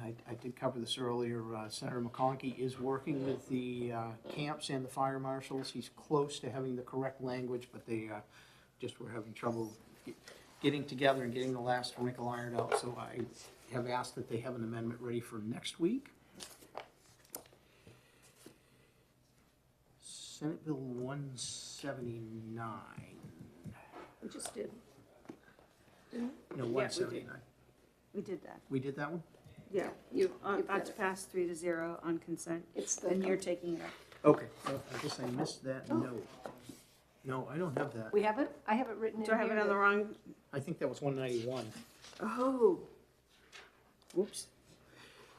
I did cover this earlier. Senator McConkey is working with the camps and the fire marshals. He's close to having the correct language, but they just were having trouble getting together and getting the last wrinkle ironed out. So I have asked that they have an amendment ready for next week. Senate Bill 179. We just did. No, 179. We did that. We did that one? Yeah, you, ought to pass 3-0 on consent, It's the. and you're taking it up. Okay, so I guess I missed that note. No, I don't have that. We have it? I have it written in Do I here. have it on the that- wrong? I think that was 191. Oh. Whoops.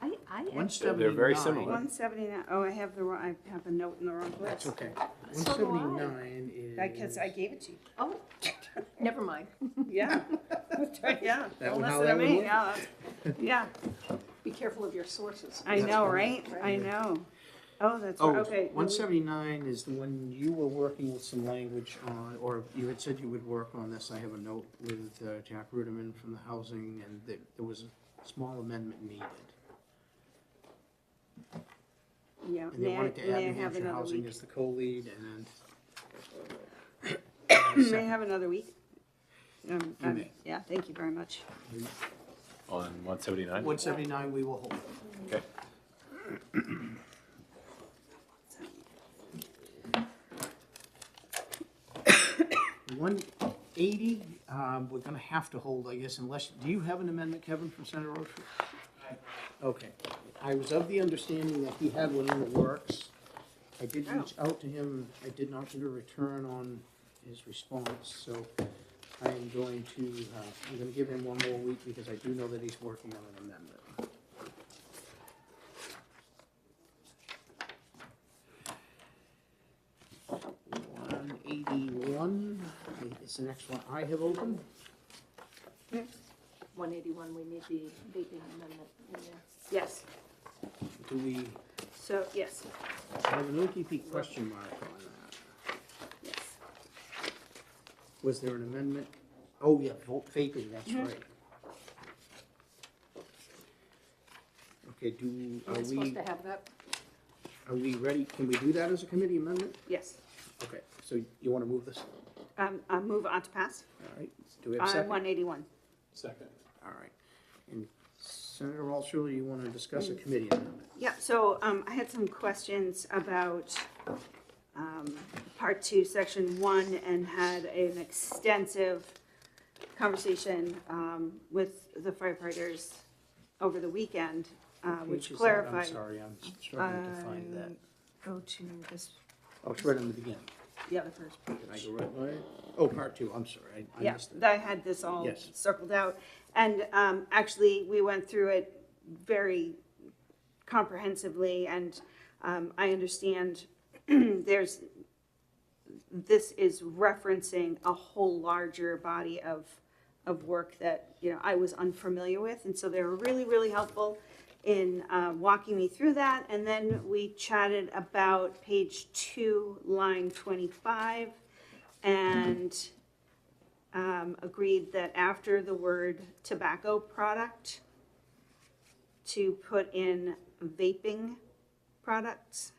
I actually. 179. They're very similar. 179, oh, I have the wrong, I have a note in the wrong place. That's okay. So do I. 179 is. Because I gave it to you. Oh, never mind. Yeah. Yeah. That Don't one, how listen to that would me. work? Yeah, yeah, Be careful of your sources. I know, right? I know. Oh, that's, Oh, right. Okay. 179 is the one you were working with some language on, or you had said you would work on this. I have a note with Jack Ruderman from the housing, and there was a small amendment needed. Yeah, And they wanted to may add I New have Hampshire another Housing week? as the co-lead, and May I have another week? You may. Yeah, thank you very much. On 179? 179 we will hold. Okay. 180, we're gonna have to hold, I guess, unless, do you have an amendment, Kevin, from Senator Rochford? Okay. I was of the understanding that he had one in the works. I did reach out to him. I did not get a return on his response, so I am going to, I'm gonna give him one more week because I do know that he's working on an amendment. 181 is the next one I have opened. 181, we need the vaping amendment in there. Yes, Do we so, yes, have an OTP question mark on that? yes. Was there an amendment? Oh, yeah, vaping, that's right. Okay, Are we supposed to have that? are we ready? Can we do that as a committee amendment? Yes. Okay, so you want to move this? I move on to pass All right, do we have a on second? 181. Second. All right. And Senator Walsh-Shirley, you want to discuss a committee amendment? Yeah, so I had some questions about Part 2, Section 1, and had an extensive conversation with the firefighters over the weekend, which Page is that? clarified. I'm sorry, I'm struggling to find that. Go to this, Oh, it's right in the beginning. yeah, the first page. Can I go right by it? Oh, Part 2, I'm sorry, I Yeah, missed it. I had this all Yes. circled out. And actually, we went through it very comprehensively, and I understand this is referencing a whole larger body of work that, you know, I was unfamiliar with. And so they were really, really helpful in walking me through that. And then we chatted about page 2, line 25, and agreed that after the word tobacco product, to put in vaping products,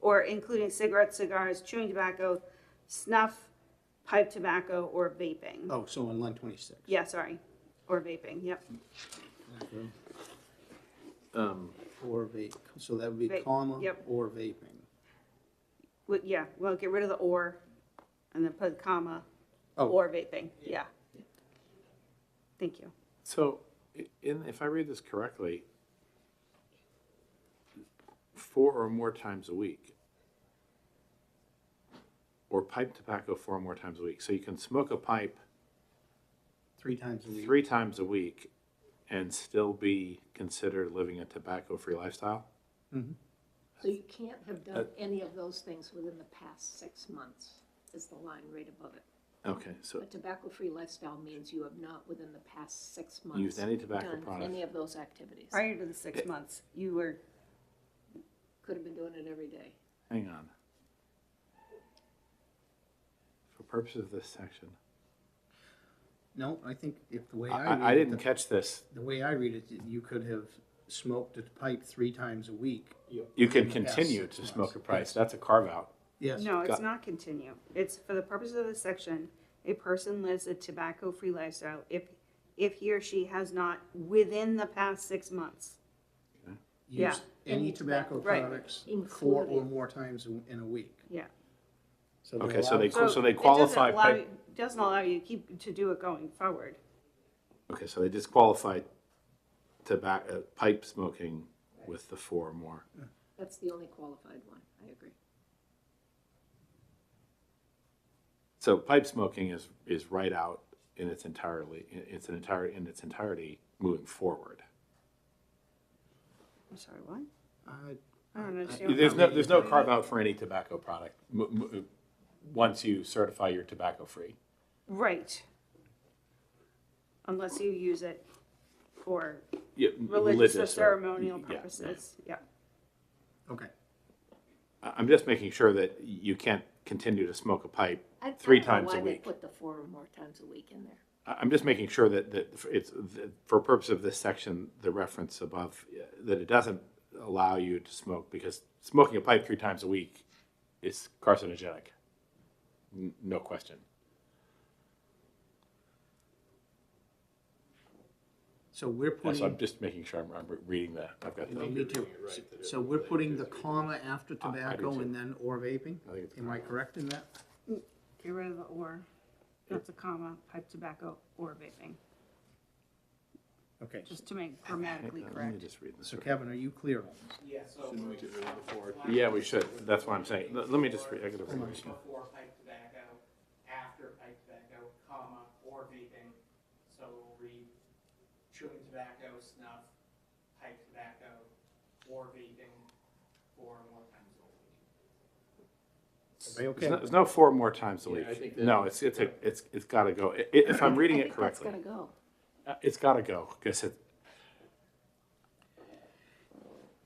or including cigarettes, cigars, chewing tobacco, snuff, pipe tobacco, or vaping. Oh, so on line 26. Yeah, sorry, or vaping, yep. Okay. Or vape, so that would be Vape, comma yep. or vaping. Yeah, well, get rid of the or, and then put comma, Oh. or vaping, yeah. Thank you. So, if I read this correctly, 4 or more times a week, or pipe tobacco 4 or more times a week. So you can smoke a pipe 3 times a week. 3 times a week and still be considered living a tobacco-free lifestyle? So you can't have done any of those things within the past 6 months, is the line right above it. Okay, so A tobacco-free lifestyle means you have not, within the past 6 months, used any tobacco done product? any of those activities. Prior to the 6 months, you were, Could have been doing it every day. Hang on. For purposes of this section, No, I think if the way I read it. I didn't catch this. The way I read it, you could have smoked a pipe 3 times a week. You can in the past continue 6 to months. smoke a pipe. Yes. That's a carve-out. Yes. no, it's Got- not continue. It's for the purposes of this section, a person lives a tobacco-free lifestyle if he or she has not within the past 6 months. Yeah. Used any tobacco Right. products 4 or Including- more times in a week. Yeah. So they're Okay, so they, allowed- so they it doesn't qualify allow pipe. you- Doesn't allow you to do it going forward. Okay, so they disqualify tobacco, pipe smoking with the 4 or more. That's the only qualified one, I agree. So pipe smoking is right out in its entirety, in its entirety moving forward. I'm sorry, what? I- I don't understand. There's no carve out for any tobacco product, once you certify you're tobacco free. Right. Unless you use it for Yeah, religious or or- ceremonial yeah, yeah. purposes, yeah. Okay. I'm just making sure that you can't continue to smoke a pipe I 3 don't know times a why they week. put the 4 or more times a week in there. I'm just making sure that it's, for purpose of this section, the reference above, that it doesn't allow you to smoke, because smoking a pipe 3 times a week is carcinogenic. No question. So we're So I'm putting, just making sure I'm reading that. I've got the. me too. So we're putting the comma after tobacco too. and then or vaping? I think it's Am I correct in that? Get rid of the or. That's a comma, pipe tobacco or vaping, Okay. just to make grammatically Let me correct. just read this. So Kevin, are you clear on this? Yeah, we should. That's what I'm saying. Let me just read. I gotta read this. Before pipe tobacco, after pipe tobacco, comma, or vaping. So we'll read chewing tobacco, snuff, pipe tobacco, or vaping 4 or more times a week. Everybody okay? There's no 4 more times a week. I think that- No, it's gotta go. If I'm reading it correctly. I think that's gotta go. It's gotta go, because it,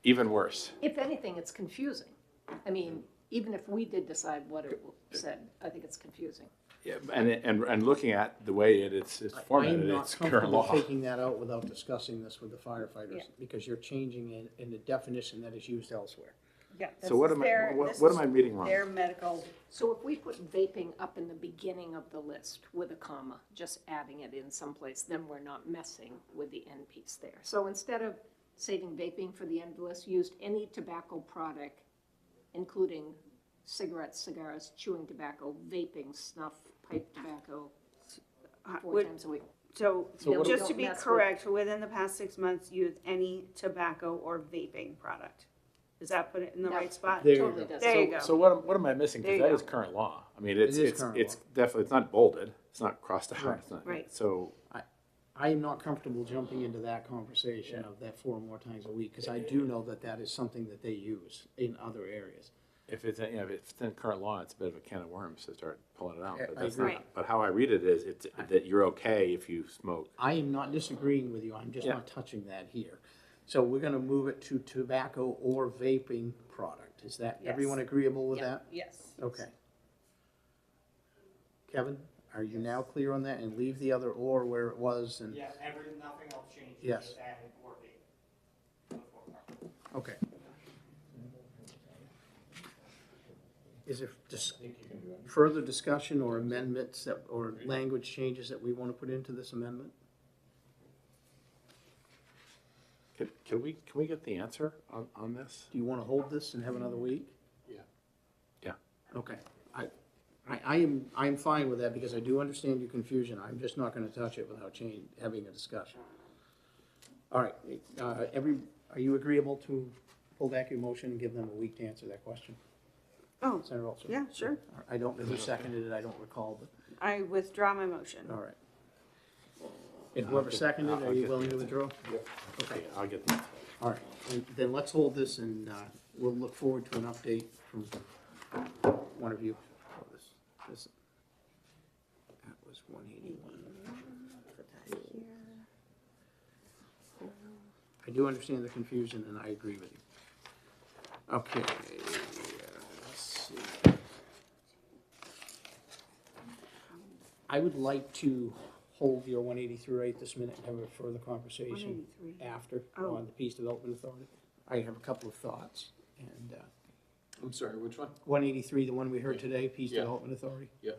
even worse. If anything, it's confusing. I mean, even if we did decide what it said, I think it's confusing. Yeah, and looking at the way it's I formatted, am not it's current comfortable law. taking that out without discussing this with the firefighters, Yeah. because you're changing in the definition that is used elsewhere. Yeah. So what am I, what am I reading wrong? Their medical, So if we put vaping up in the beginning of the list with a comma, just adding it in someplace, then we're not messing with the end piece there. So instead of saving vaping for the end of the list, used any tobacco product, including cigarettes, cigars, chewing tobacco, vaping, snuff, pipe tobacco, 4 would- times a week. so Then we just don't to be mess with- correct, within the past 6 months, use any tobacco or vaping product. Does that put it in the No. right spot? There you Totally go. does. There you go. So what am I missing? There Because you that is go. current law. I mean, It is it's current definitely, it's not bolded, it's not crossed out. Right. It's not- Right. So, I am not comfortable jumping into that conversation of that 4 or more times a week, because I do know that that is something that they use in other areas. if it's in current law, it's a bit of a can of worms to start pulling it out. Yeah, But I that's agree. not, but how I read it is, it's that you're okay if you smoke. I am not disagreeing with you, I'm just Yeah. not touching that here. So we're gonna move it to tobacco or vaping product. Is that, Yes. everyone agreeable with that? Yes. Okay. Kevin, are you now clear on that, and leave the other or where it was and? Yes, nothing else changed. Yes. Just added or vaping. on the floor part. Okay. Is there further discussion or amendments that, or language changes that we want to put into this amendment? Can we get the answer on this? Do you want to hold this and have another week? Yeah. Okay. I am fine with that because I do understand your confusion. I'm just not gonna touch it without having a discussion. All right, are you agreeable to pull back your motion and give them a week to answer that question? Oh, Senator Olson? yeah, sure. I don't know who seconded it, I don't recall, but, I withdraw my motion. all right. And whoever seconded, are you willing to withdraw? Okay, I'll get that. all right, then let's hold this and we'll look forward to an update from one of you. This, that was 181. I do understand the confusion and I agree with you. Okay, let's see. I would like to hold your 183 right this minute and have a further conversation 183. after Oh. on the Peace Development Authority. I have a couple of thoughts, and I'm sorry, which one? 183, the one we heard today, Peace Yeah. Development Authority. Yeah.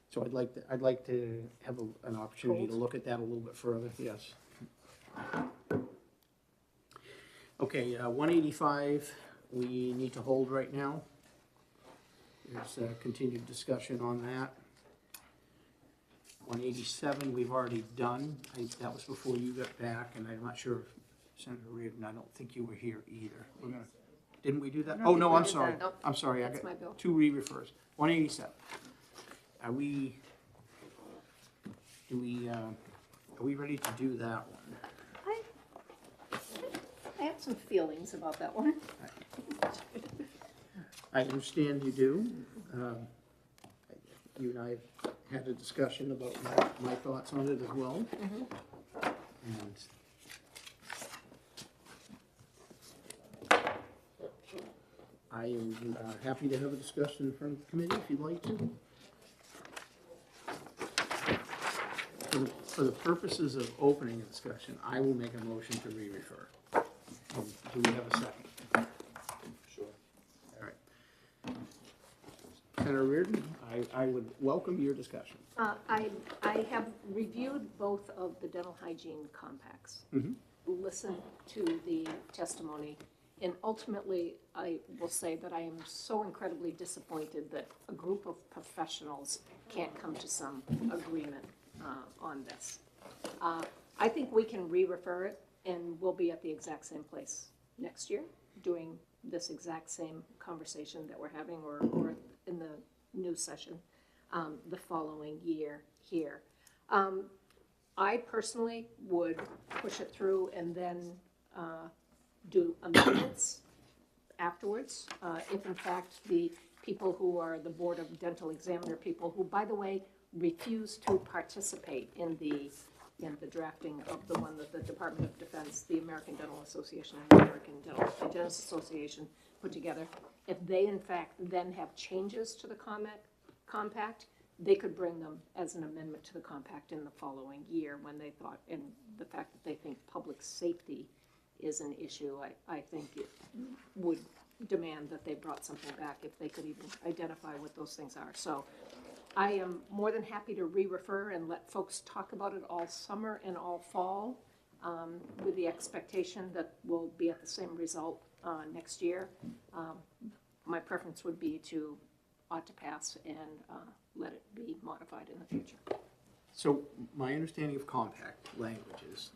So I'd like to have an opportunity to look at that a little bit further, yes. Okay, 185, we need to hold right now. There's continued discussion on that. 187, we've already done. That was before you got back, and I'm not sure, Senator Reardon, I don't think you were here either. Didn't we do that? I don't Oh, think no, we I'm did sorry. that. Nope. I'm sorry, I That's my got bill. 2 re-refers. 187. Are we ready to do that one? I have some feelings about that one. I understand you do. You and I have had a discussion about my thoughts on it as well. And I am happy to have a discussion in front of the committee if you'd like to. For the purposes of opening a discussion, I will make a motion to re-refer. Do we have a second? Sure. All right. Senator Reardon, I would welcome your discussion. I have reviewed both of the dental hygiene compacts, listened to the testimony, and ultimately, I will say that I am so incredibly disappointed that a group of professionals can't come to some agreement on this. I think we can re-refer it, and we'll be at the exact same place next year, doing this exact same conversation that we're having, or in the new session the following year here. I personally would push it through and then do amendments afterwards. If in fact the people who are the Board of Dental Examiner people, who, by the way, refuse to participate in the drafting of the one that the Department of Defense, the American Dental Association, and the American Dental Hygienists Association put together, if they in fact then have changes to the compact, they could bring them as an amendment to the compact in the following year when they thought, and the fact that they think public safety is an issue, I think it would demand that they brought something back if they could even identify what those things are. So I am more than happy to re-refer and let folks talk about it all summer and all fall, with the expectation that we'll be at the same result next year. My preference would be to ought to pass and let it be modified in the future. So my understanding of compact language is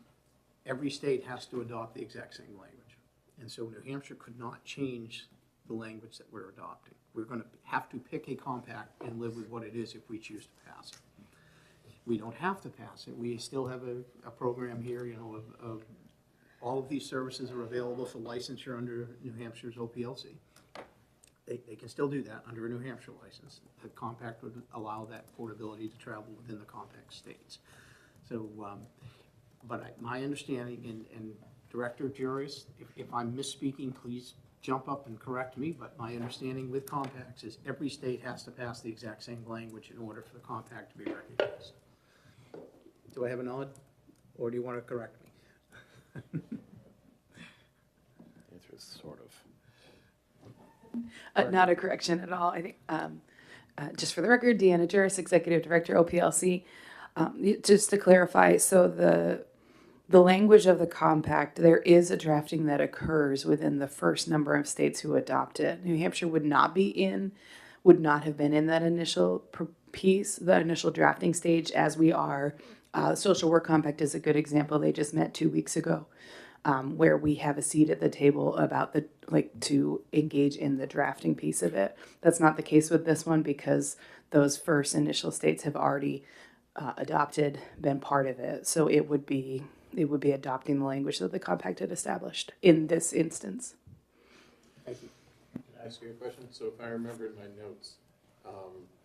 every state has to adopt the exact same language. And so New Hampshire could not change the language that we're adopting. We're going to have to pick a compact and live with what it is if we choose to pass it. We don't have to pass it. We still have a program here, you know, of all of these services are available for licensure under New Hampshire's OPLC. They can still do that under a New Hampshire license. The compact would allow that portability to travel within the compact states. So, but my understanding, and Director Juris, if I'm misspeaking, please jump up and correct me, but my understanding with compacts is every state has to pass the exact same language in order for the compact to be recognized. Do I have a nod, or do you want to correct me? The answer is sort of. Not a correction at all. I think, just for the record, Deanna Juris, Executive Director, OPLC. Just to clarify, so the language of the compact, there is a drafting that occurs within the first number of states who adopt it. New Hampshire would not be in would not have been in that initial piece, the initial drafting stage, as we are. Social work compact is a good example. They just met 2 weeks ago, where we have a seat at the table about to engage in the drafting piece of it. That's not the case with this one because those first initial states have already adopted, been part of it. So it would be adopting the language that the compact had established in this instance. Thank you. Can I ask you a question? So if I remember in my notes,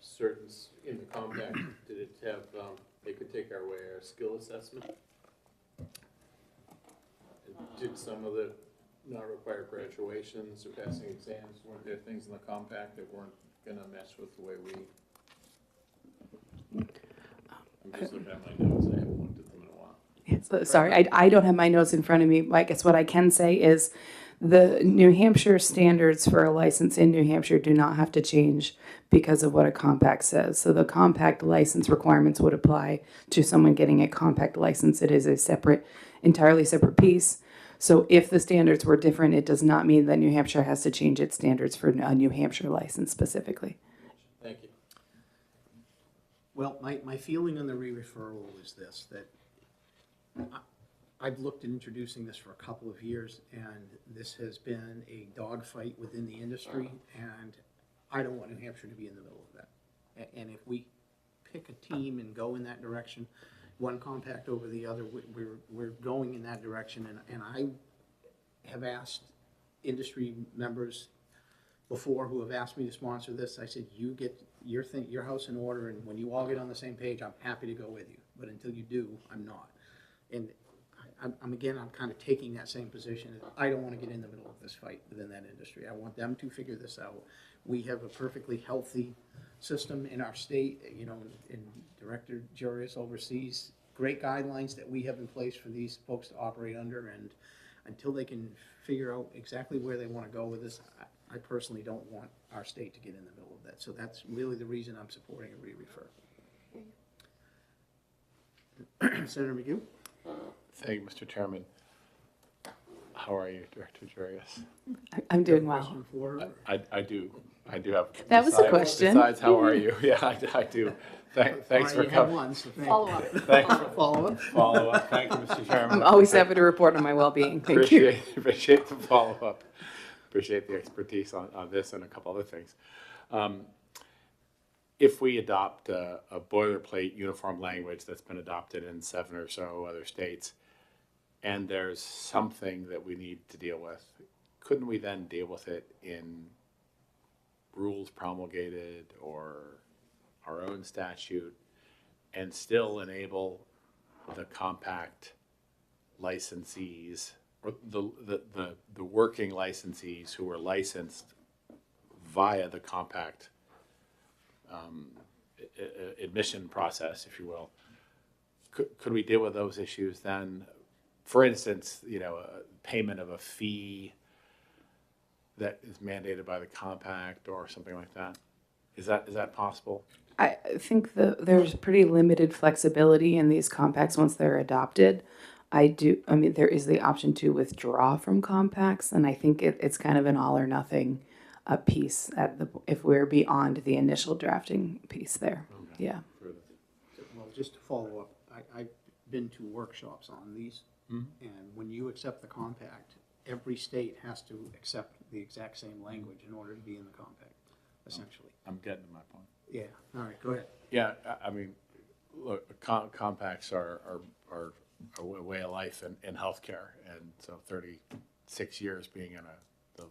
certain, in the compact, did it have, they could take our skill assessment? Did some of the not require graduations or passing exams? Weren't there things in the compact that weren't gonna mess with the way we? I'm just looking at my notes, I haven't looked at them in a while. So, sorry, I don't have my notes in front of me. I guess what I can say is the New Hampshire standards for a license in New Hampshire do not have to change because of what a compact says. So the compact license requirements would apply to someone getting a compact license. It is a separate, entirely separate piece. So if the standards were different, it does not mean that New Hampshire has to change its standards for a New Hampshire license specifically. Thank you. Well, my feeling on the re-referral is this, that I've looked at introducing this for a couple of years, and this has been a dogfight within the industry, and I don't want New Hampshire to be in the middle of that. And if we pick a team and go in that direction, one compact over the other, we're going in that direction, and I have asked industry members before who have asked me to sponsor this. I said, you get your house in order, and when you all get on the same page, I'm happy to go with you, but until you do, I'm not. And I'm kind of taking that same position. I don't want to get in the middle of this fight within that industry. I want them to figure this out. We have a perfectly healthy system in our state, and Director Jurius oversees great guidelines that we have in place for these folks to operate under, and until they can figure out exactly where they want to go with this, I personally don't want our state to get in the middle of that. So that's really the reason I'm supporting a re-refer. Senator McHugh? Thank you, Mr. Chairman. How are you, Director Jurius? I'm doing well. I do have. That was a question. Besides, how are you? Yeah, I do. Thanks for coming. Follow up. Follow up. Thank you, Mr. Chairman. I'm always happy to report on my well-being. Thank you. Appreciate the follow-up. Appreciate the expertise on this and a couple other things. If we adopt a boilerplate uniform language that's been adopted in 7 or so other states, and there's something that we need to deal with, couldn't we then deal with it in rules promulgated or our own statute and still enable the compact licensees or the working licensees who are licensed via the compact admission process, if you will? Could we deal with those issues then? For instance, payment of a fee that is mandated by the compact or something like that. Is that possible? I think there's pretty limited flexibility in these compacts once they're adopted. There is the option to withdraw from compacts, and I think it's kind of an all or nothing piece if we're beyond the initial drafting piece there. Okay. Yeah. Well, just to follow up, I've been to workshops on these, and when you accept the compact, every state has to accept the exact same language in order to be in the compact, essentially. I'm getting to my point. Yeah. All right, go ahead. Yeah, look, compacts are a way of life in healthcare, and so 36 years being in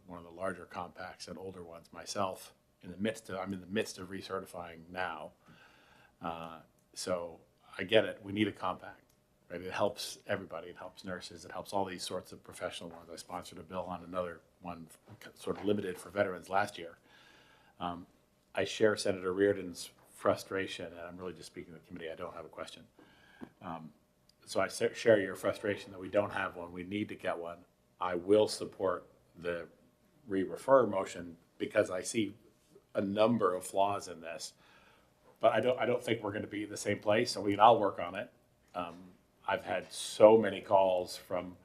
one of the larger compacts and older ones myself. I'm in the midst of recertifying now, so I get it. We need a compact, right? It helps everybody. It helps nurses. It helps all these sorts of professional ones. I sponsored a bill on another one, sort of limited for veterans last year. I share Senator Reardon's frustration, and I'm really just speaking to the committee. I don't have a question. So I share your frustration that we don't have one. We need to get one. I will support the re-refer motion because I see a number of flaws in this, but I don't think we're going to be in the same place. I'll work on it. I've had so many calls from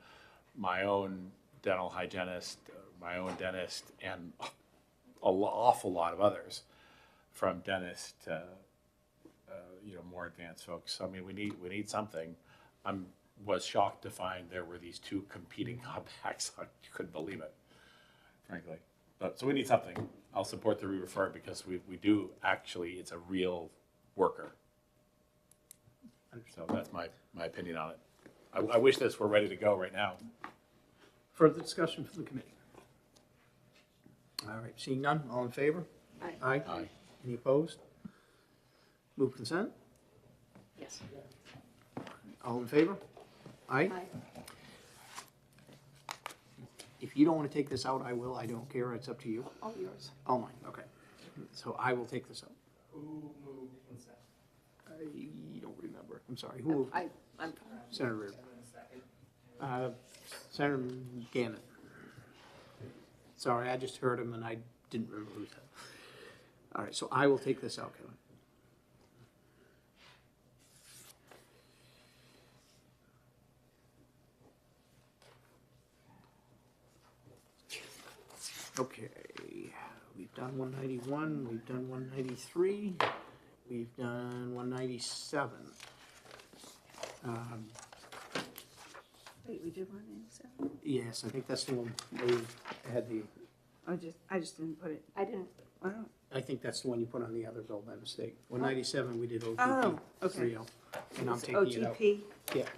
my own dental hygienist, my own dentist, and an awful lot of others from Dennis to, more advanced folks. So, I mean, we need something. Was shocked to find there were these two competing compacts. I couldn't believe it, frankly. But, so we need something. I'll support the re-refer because we do actually, it's a real worker. So that's my opinion on it. I wish this were ready to go right now. Further discussion from the committee? All right, seeing none, all in favor? Aye. Aye. Any opposed? Move consent? Yes. All in favor? Aye. Aye. If you don't want to take this out, I will. I don't care. It's up to you. All yours. All mine, okay. So I will take this out. Who moved consent? I don't remember. I'm sorry. Who moved? I'm. Senator Reardon. Second. Senator Gannon. Sorry, I just heard him and I didn't remember who said. All right, so I will take this out, Kevin. Okay, we've done 191, we've done 193, we've done 197. Wait, we did 197? Yes, I think that's the one we had the, I just didn't put it. I didn't. I don't. I think that's the one you put on the other bill by mistake. 197, we did OTP Oh, okay. 30, and I'm It's taking it out. OTP. Yeah.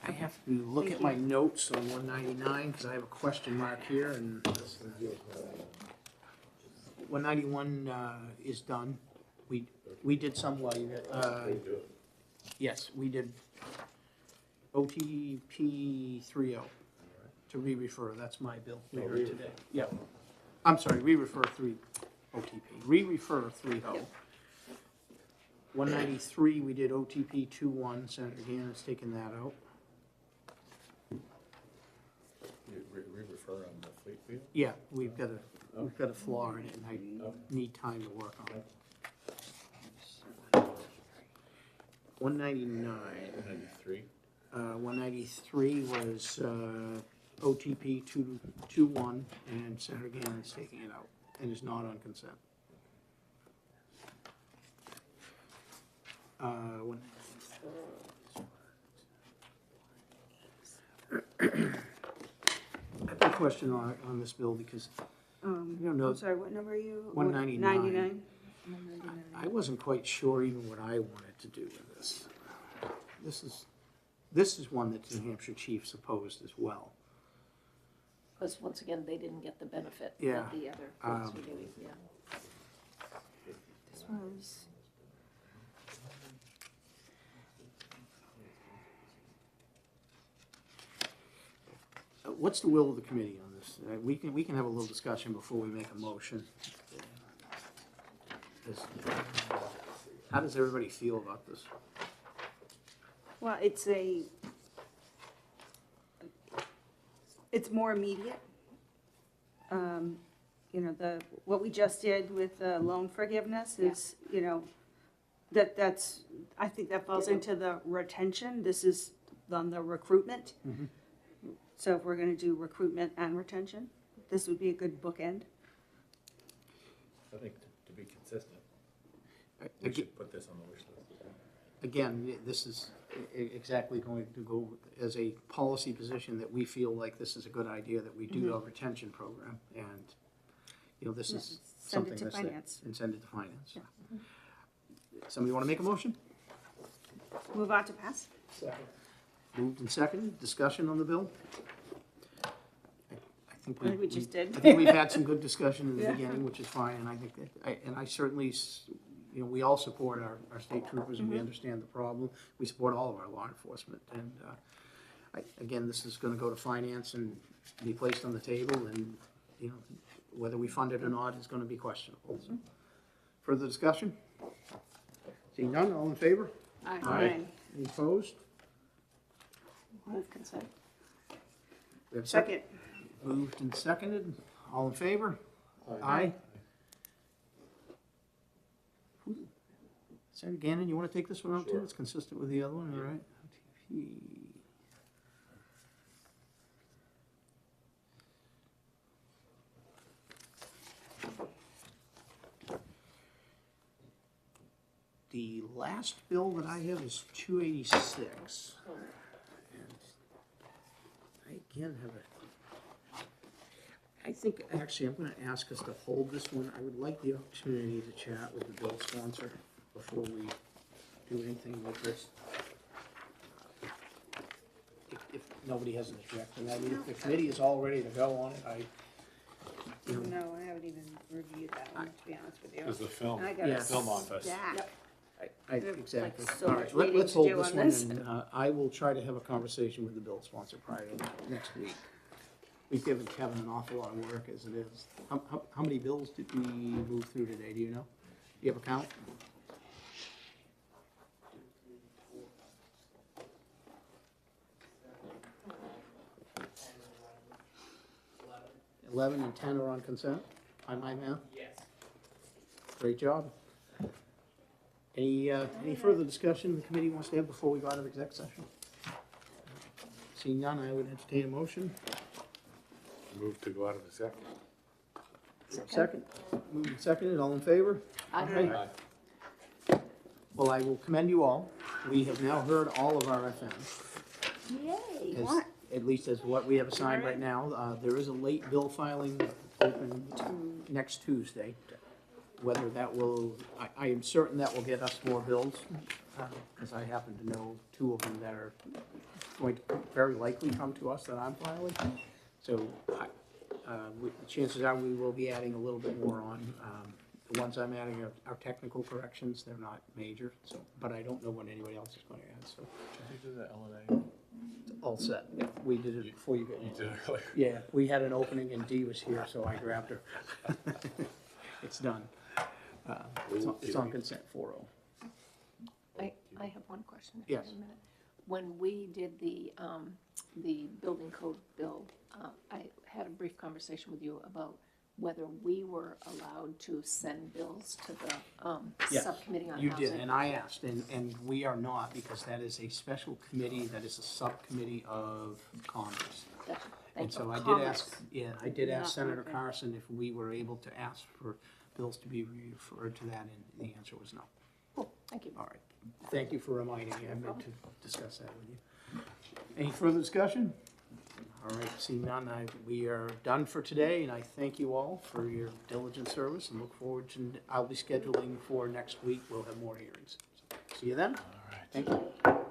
I have to look at my notes on 199, because I have a question mark here, and 191 is done. We did some while you, yes, we did OTP 30 to re-refer, that's my bill later today. Yeah, I'm sorry, re-refer 3, OTP, re-refer 30. 193, we did OTP 21, Senator Gannon is taking that out. Re-refer on the fleet wheel? Yeah, we've got a flaw in it, and I need time to work on it. 199. 93? 193 was OTP 221, and Senator Gannon is taking it out, and is not on consent. I have a question on this bill because you don't know. I'm sorry, what number are you? 199. 99? I wasn't quite sure even what I wanted to do with this. This is one that the New Hampshire Chiefs opposed as well. Because once again, they didn't get the benefit Yeah, that the other folks were doing, yeah. This was. What's the will of the committee on this? We can have a little discussion before we make a motion. How does everybody feel about this? Well, it's more immediate. What we just did with loan forgiveness is, that's, I think that falls into the retention. This is on the recruitment. Mm-hmm. So if we're gonna do recruitment and retention, this would be a good bookend. I think to be consistent, we Again, should put this on the wish list. again, this is exactly going to go as a policy position that we feel like this is a good idea, that we do a retention program, and, this is Send something it to that's there. finance. And send it to finance. Somebody want to make a motion? Move on to pass. Moved and seconded, discussion on the bill? I think We just did. I think we've had some good discussion in the Yeah. beginning, which is fine, and I think that, I certainly, we all support our state troopers, and we understand the problem. We support all of our law enforcement, and, again, this is gonna go to finance and be placed on the table, and, whether we fund it or not is gonna be questionable. So, further discussion? Seeing none, all in favor? Aye. Any opposed? Move consent. We have a Second. Moved and seconded, all in favor? Aye. Senator Gannon, you want to take this one out too? It's consistent with the other one, all right? OTP. The last bill that I have is 286. And I again have I think, actually, I'm gonna ask us to hold this one. I would like the opportunity to chat with the bill sponsor before we do anything with this. If nobody has an objection, I mean, if the committee is all ready to go on it, No, I haven't even reviewed that one, to be honest with you. There's the film, I got Yeah. a film office. stack. Exactly. Like so All much right, reading let's to hold do this on one, this. and I will try to have a conversation with the bill sponsor prior to next week. We've given Kevin an awful lot of work as it is. How many bills did we move through today, do you know? Do you have a count? $11. 11 and 10 are on consent, by my math? Yes. Great job. Any further discussion the committee wants to have before we go out of exec session? Seeing none, I would entertain a motion. Move to go out of exec. Second. Moved and seconded, all in favor? Aye. Well, I will commend you all. We have now heard all of our FMs. Yay. as- At least as what we have assigned right now. There is a late bill filing open next Tuesday. Whether that will, I am certain that will get us more bills, because I happen to know two of them that are going to very likely come to us that I'm filing. So chances are we will be adding a little bit more on. The ones I'm adding are technical corrections, they're not major, so, but I don't know what anybody else is going to add, so. Did you do the LNA? All set. Yeah, we did it before you got. You did it earlier. Yeah, we had an opening and Dee was here, so I grabbed her. It's done. It's on consent 4-0. I have one question. if you have Yes. a minute. When we did the building code bill, I had a brief conversation with you about whether we were allowed to send bills to the Yes, subcommittee on you housing. did, and I asked, and we are not, because that is a special committee, that is a subcommittee of commerce. Gotcha. And Thank so you. I did ask, I did ask Not Senator okay. Carson if we were able to ask for bills to be referred to that, and the answer was no. Cool, thank you. All right, thank you for reminding me, I meant to discuss that with you. Any further discussion? All right, seeing none, we are done for today, and I thank you all for your diligent service, and look forward to, I'll be scheduling for next week, we'll have more hearings. See you then. All right. Thank you.